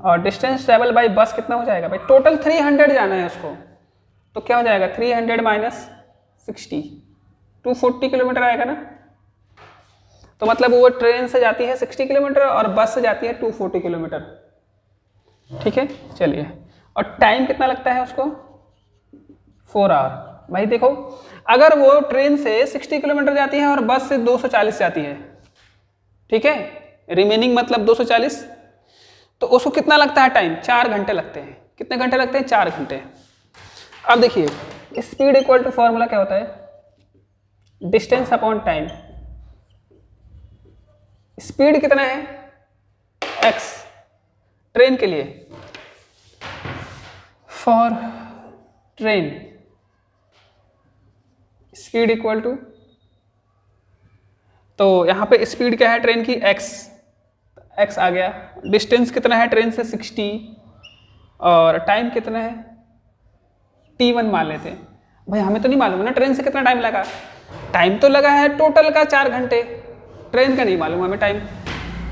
और डिस्टेंस ट्रेवल बाय बस कितना हो जाएगा भाई? टोटल 300 जाना है उसको, तो क्या हो जाएगा? 300 माइनस 60, 240 किलोमीटर आएगा ना। तो मतलब वो ट्रेन से जाती है 60 किलोमीटर और बस से जाती है 240 किलोमीटर, ठीक है। चलिए, और टाइम कितना लगता है उसको? 4 आवर। भाई देखो, अगर वो ट्रेन से 60 किलोमीटर जाती है और बस से 240 जाती है, ठीक है, रिमेनिंग मतलब 240, तो उसको कितना लगता है टाइम? 4 घंटे लगते हैं। कितने घंटे लगते हैं? 4 घंटे। अब देखिए, स्पीड इक्वल टू फॉर्मूला क्या होता है? Distance upon time. स्पीड कितना है? x ट्रेन के लिए, for train speed equal to, तो यहां पे स्पीड क्या है ट्रेन की? x आ गया। डिस्टेंस कितना है ट्रेन से? 60, और टाइम कितना है? t1 मान लेते हैं। भाई हमें तो नहीं मालूम है ना ट्रेन से कितना टाइम लगा। टाइम तो लगा है टोटल का 4 घंटे, ट्रेन का नहीं मालूम हमें टाइम।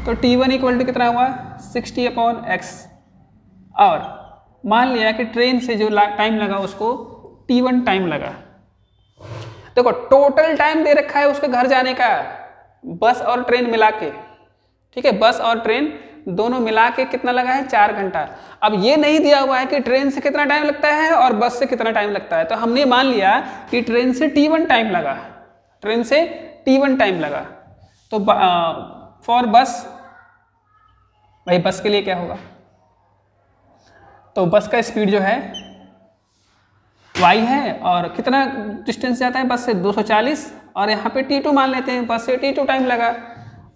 तो t1 इक्वल टू कितना हुआ? 60/x। और मान लिया कि ट्रेन से जो टाइम लगा उसको t1 टाइम लगा। देखो टोटल टाइम दे रखा है उसके घर जाने का, बस और ट्रेन मिला के, ठीक है, बस और ट्रेन दोनों मिला के कितना लगा है? 4 घंटा। अब ये नहीं दिया हुआ है कि ट्रेन से कितना टाइम लगता है और बस से कितना टाइम लगता है, तो हमने मान लिया कि ट्रेन से t1 टाइम लगा, ट्रेन से t1 टाइम लगा। तो फॉर बस, भाई बस के लिए क्या होगा? तो बस का स्पीड जो है y है, और कितना डिस्टेंस जाता है बस से? 240, और यहाँ पे t2 मान लेते हैं, बस से t2 टाइम लगा,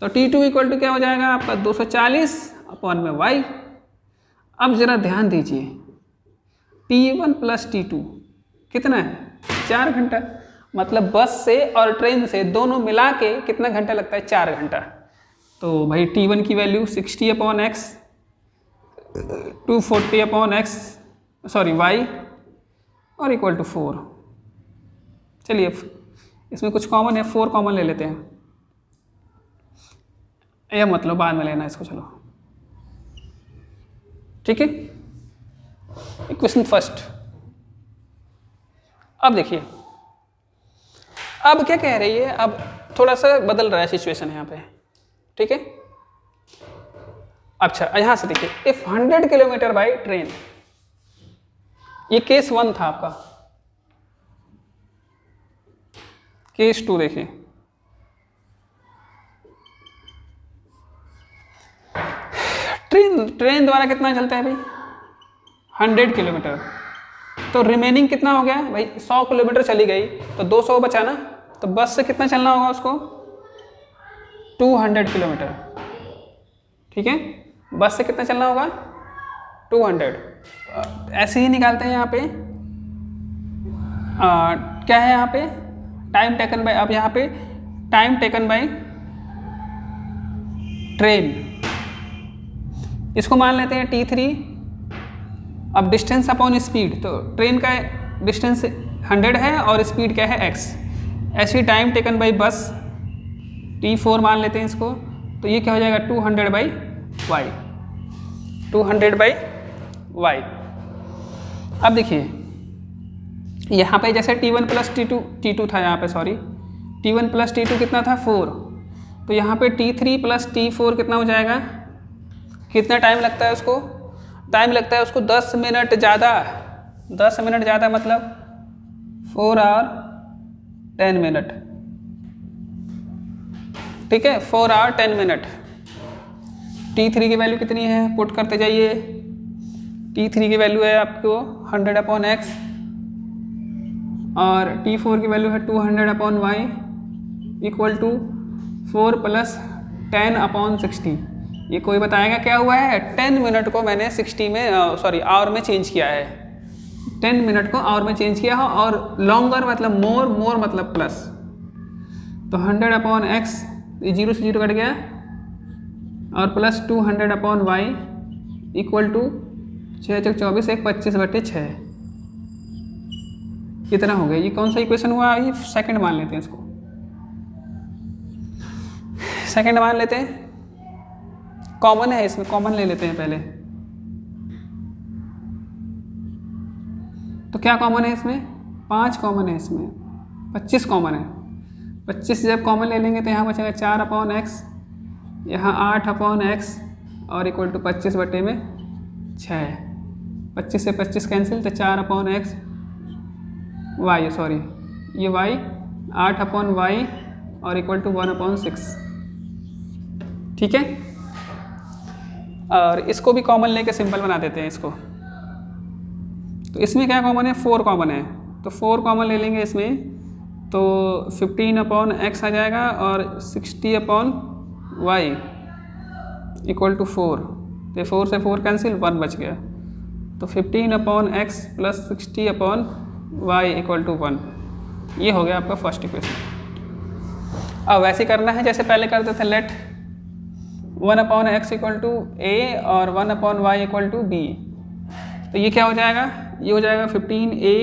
तो t2 इक्वल टू क्या हो जाएगा आपका? 240/y। अब जरा ध्यान दीजिए, t1 प्लस t2 कितना है? 4 घंटा। मतलब बस से और ट्रेन से दोनों मिला के कितना घंटा लगता है? 4 घंटा। तो भाई t1 की value 60/x, 240/x, sorry y, और इक्वल टू 4। चलिए इसमें कुछ कॉमन है, 4 कॉमन ले लेते हैं, यह मतलब बाद में लेना इसको, चलो ठीक है। Equation first. अब देखिए अब क्या कह रही है, अब थोड़ा सा बदल रहा है सिचुएशन यहाँ पे, ठीक है। अच्छा यहां से देखिए, इफ 100 किलोमीटर बाई ट्रेन, ये केस 1 था आपका। केस 2 देखिए, ट्रेन द्वारा कितना चलता है भाई, 100 किलोमीटर। तो रिमेनिंग कितना हो गया भाई, 100 किलोमीटर चली गई तो 200 बचा ना, तो बस से कितना चलना होगा उसको, 200 किलोमीटर, ठीक है। बस से कितना चलना होगा, 200। ऐसे ही निकालते हैं यहाँ पे, क्या है यहाँ पे, टाइम टेकन बाय, अब यहाँ पे टाइम टेकन बाय ट्रेन, इसको मान लेते हैं T3। अब डिस्टेंस अपॉन स्पीड, तो ट्रेन का डिस्टेंस 100 है और स्पीड क्या है x। ऐसी time taken by bus T4 मान लेते हैं इसको, तो ये क्या हो जाएगा 200 बाई वाई, 200 बाई वाई। अब देखिए यहाँ पे जैसे T1 प्लस T2 था यहाँ पे, सॉरी T1 प्लस T2 कितना था 4, तो यहाँ पे T3 प्लस T4 कितना हो जाएगा, कितना टाइम लगता है उसको, टाइम लगता है उसको 10 मिनट ज़्यादा, 10 मिनट ज़्यादा मतलब 4 आवर 10 मिनट, ठीक है, 4 आवर 10 मिनट। T3 की वैल्यू कितनी है, पुट करते जाइए। T3 की वैल्यू है आपको 100/x और T4 की वैल्यू है 200/y इक्वल टू 4 + 10/60। ये कोई बताएगा क्या हुआ है, 10 मिनट को मैंने 60 में सॉरी आवर में चेंज किया है, 10 मिनट को आवर में चेंज किया है, और लॉन्गर मतलब मोर मतलब प्लस, तो 100/x, ये 0 से 0 कट गया, और प्लस 200/y इक्वल टू 6 × 24 1 25/6, कितना हो गया, ये कौन सा इक्वेशन हुआ, ये सेकंड मान लेते हैं इसको, सेकंड मान लेते हैं, कॉमन है इसमें, कॉमन ले लेते हैं पहले। तो क्या कॉमन है इसमें, 5 कॉमन है इसमें, 25 कॉमन है। 25 जब कॉमन ले लेंगे तो यहाँ बचेगा 4/x, यहाँ 8/x और इक्वल टू 25/6। 25 से 25 कैंसिल, तो 4/x y, सॉरी ये y 8/y और इक्वल टू 1/6, ठीक है। और इसको भी कॉमन लेके सिंपल बना देते हैं इसको। तो इसमें क्या कॉमन है, 4 कॉमन है, तो 4 कॉमन ले लेंगे इसमें, तो 15/x आ जाएगा और 60/y इक्वल टू 4, तो 4 से 4 कैंसिल, 1 बच गया, तो 15/x plus 60/y equal to 1। ये हो गया आपका फर्स्ट इक्वेशन। अब वैसे करना है जैसे पहले करते थे, late 1/x equal to a और 1/y इक्वल टू b, तो ये क्या हो जाएगा, ये हो जाएगा 15a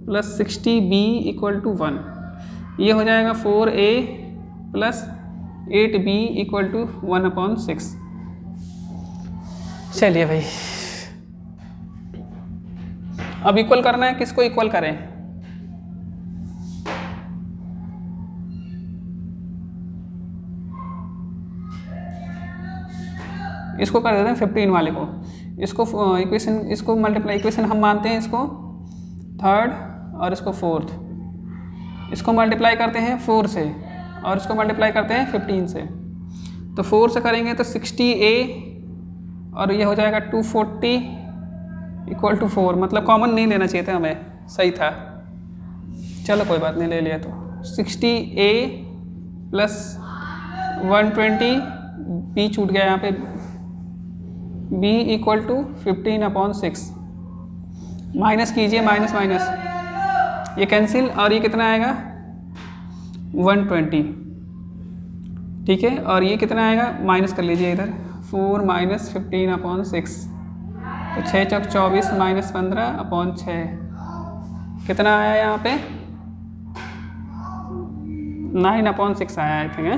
plus 60b equal to 1, ये हो जाएगा 4a plus 8b equal to 1/6। चलिए भाई, अब इक्वल करना है, किसको इक्वल करें, इसको कर देते हैं 15 वाले को, इसको इक्वेशन, इसको मल्टीप्लाई, इक्वेशन हम मानते हैं इसको थर्ड और इसको फोर्थ, इसको मल्टीप्लाई करते हैं 4 से और इसको मल्टीप्लाई करते हैं 15 से, तो 4 से करेंगे तो 60a और ये हो जाएगा 240 इक्वल टू 4, मतलब कॉमन नहीं लेना चाहिए था हमें, सही था, चलो कोई बात नहीं, ले लिया। तो 60a प्लस 120 b छूट गया यहाँ पे, b इक्वल टू 15/6, माइनस कीजिए, माइनस माइनस ये कैंसिल, और ये कितना आएगा 120, ठीक है, और ये कितना आएगा, माइनस कर लीजिए इधर, 4 माइनस 15/6, तो 6 × 24 माइनस 15/6, कितना आया यहाँ पे 9/6 आया आई थिंक है।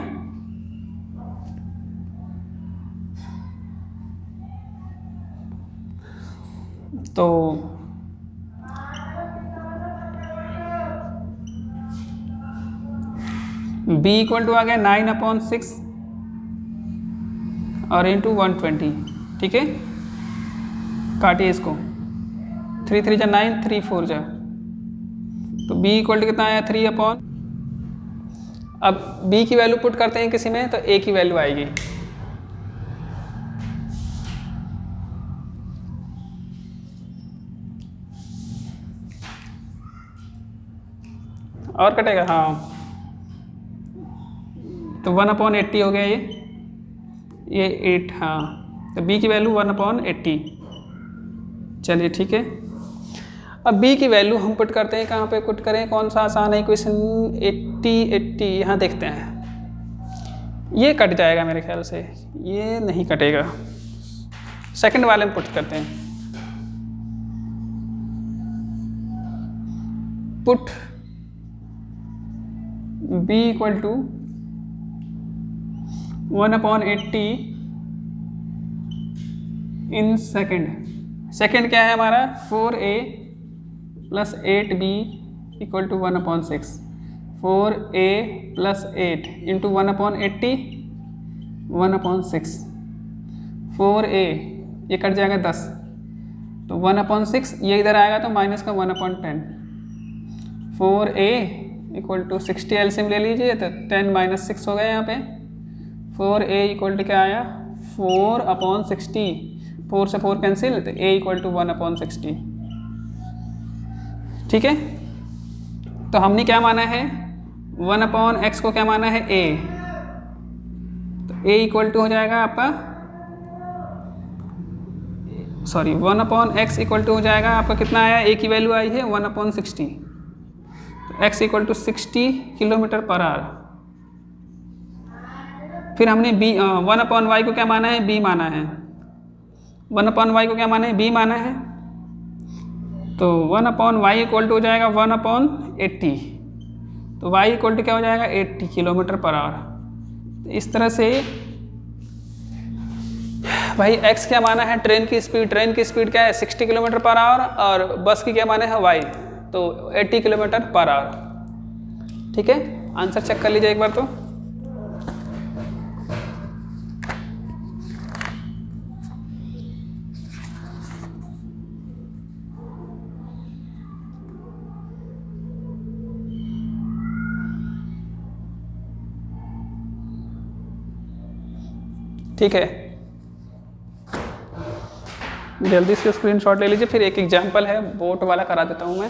तो b इक्वल टू आ गया 9/6 और इंटू 120, ठीक है। काटिए इसको, 3 3 जा 9, 3 4 जा, तो b इक्वल टू कितना आया 3/। अब b की वैल्यू पुट करते हैं किसी में तो a की वैल्यू आएगी। और कटेगा, हाँ, तो 1/80 हो गया ये 8, हाँ, तो b की वैल्यू 1/80। चलिए ठीक है। अब b की वैल्यू हम पुट करते हैं, कहाँ पे पुट करें, कौन सा आसान है इक्वेशन, 80 यहाँ देखते हैं। ये कट जाएगा मेरे ख्याल से, ये नहीं कटेगा, सेकंड वाले में पुट करते हैं। Put b equal to 1/80 in second क्या है हमारा, 4a plus 8b equal to 1/6, 4a plus 8 into 1/80 1/6, 4a ये कट जाएगा 10, तो 1/6 ये इधर आएगा तो माइनस का 1/10, 4a इक्वल टू 60 एलसीएम ले लीजिए तो 10 - 6 हो गया यहाँ पे, 4a इक्वल टू क्या आया 4/60, 4 से 4 कैंसिल, तो a इक्वल टू 1/60, ठीक है। तो हमने क्या माना है, 1/x को क्या माना है a, तो a इक्वल टू हो जाएगा आपका, सॉरी 1/x इक्वल टू हो जाएगा आपका, कितना आया, a की वैल्यू आई है 1/60, तो x इक्वल टू 60 km/h। फिर हमने b 1/y को क्या माना है, b माना है, 1/y को क्या माना है, b माना है, तो 1/y इक्वल टू हो जाएगा 1/80, तो y इक्वल टू क्या हो जाएगा 80 km/h। तो इस तरह से भाई x क्या माना है, ट्रेन की स्पीड क्या है 60 km/h, और बस की क्या माना है y, तो 80 km/h, ठीक है। आंसर चेक कर लीजिए एक बार तो। ठीक है, जल्दी से स्क्रीनशॉट ले लीजिए। फिर एक एग्जाम्पल है बोट वाला करा देता हूँ मैं।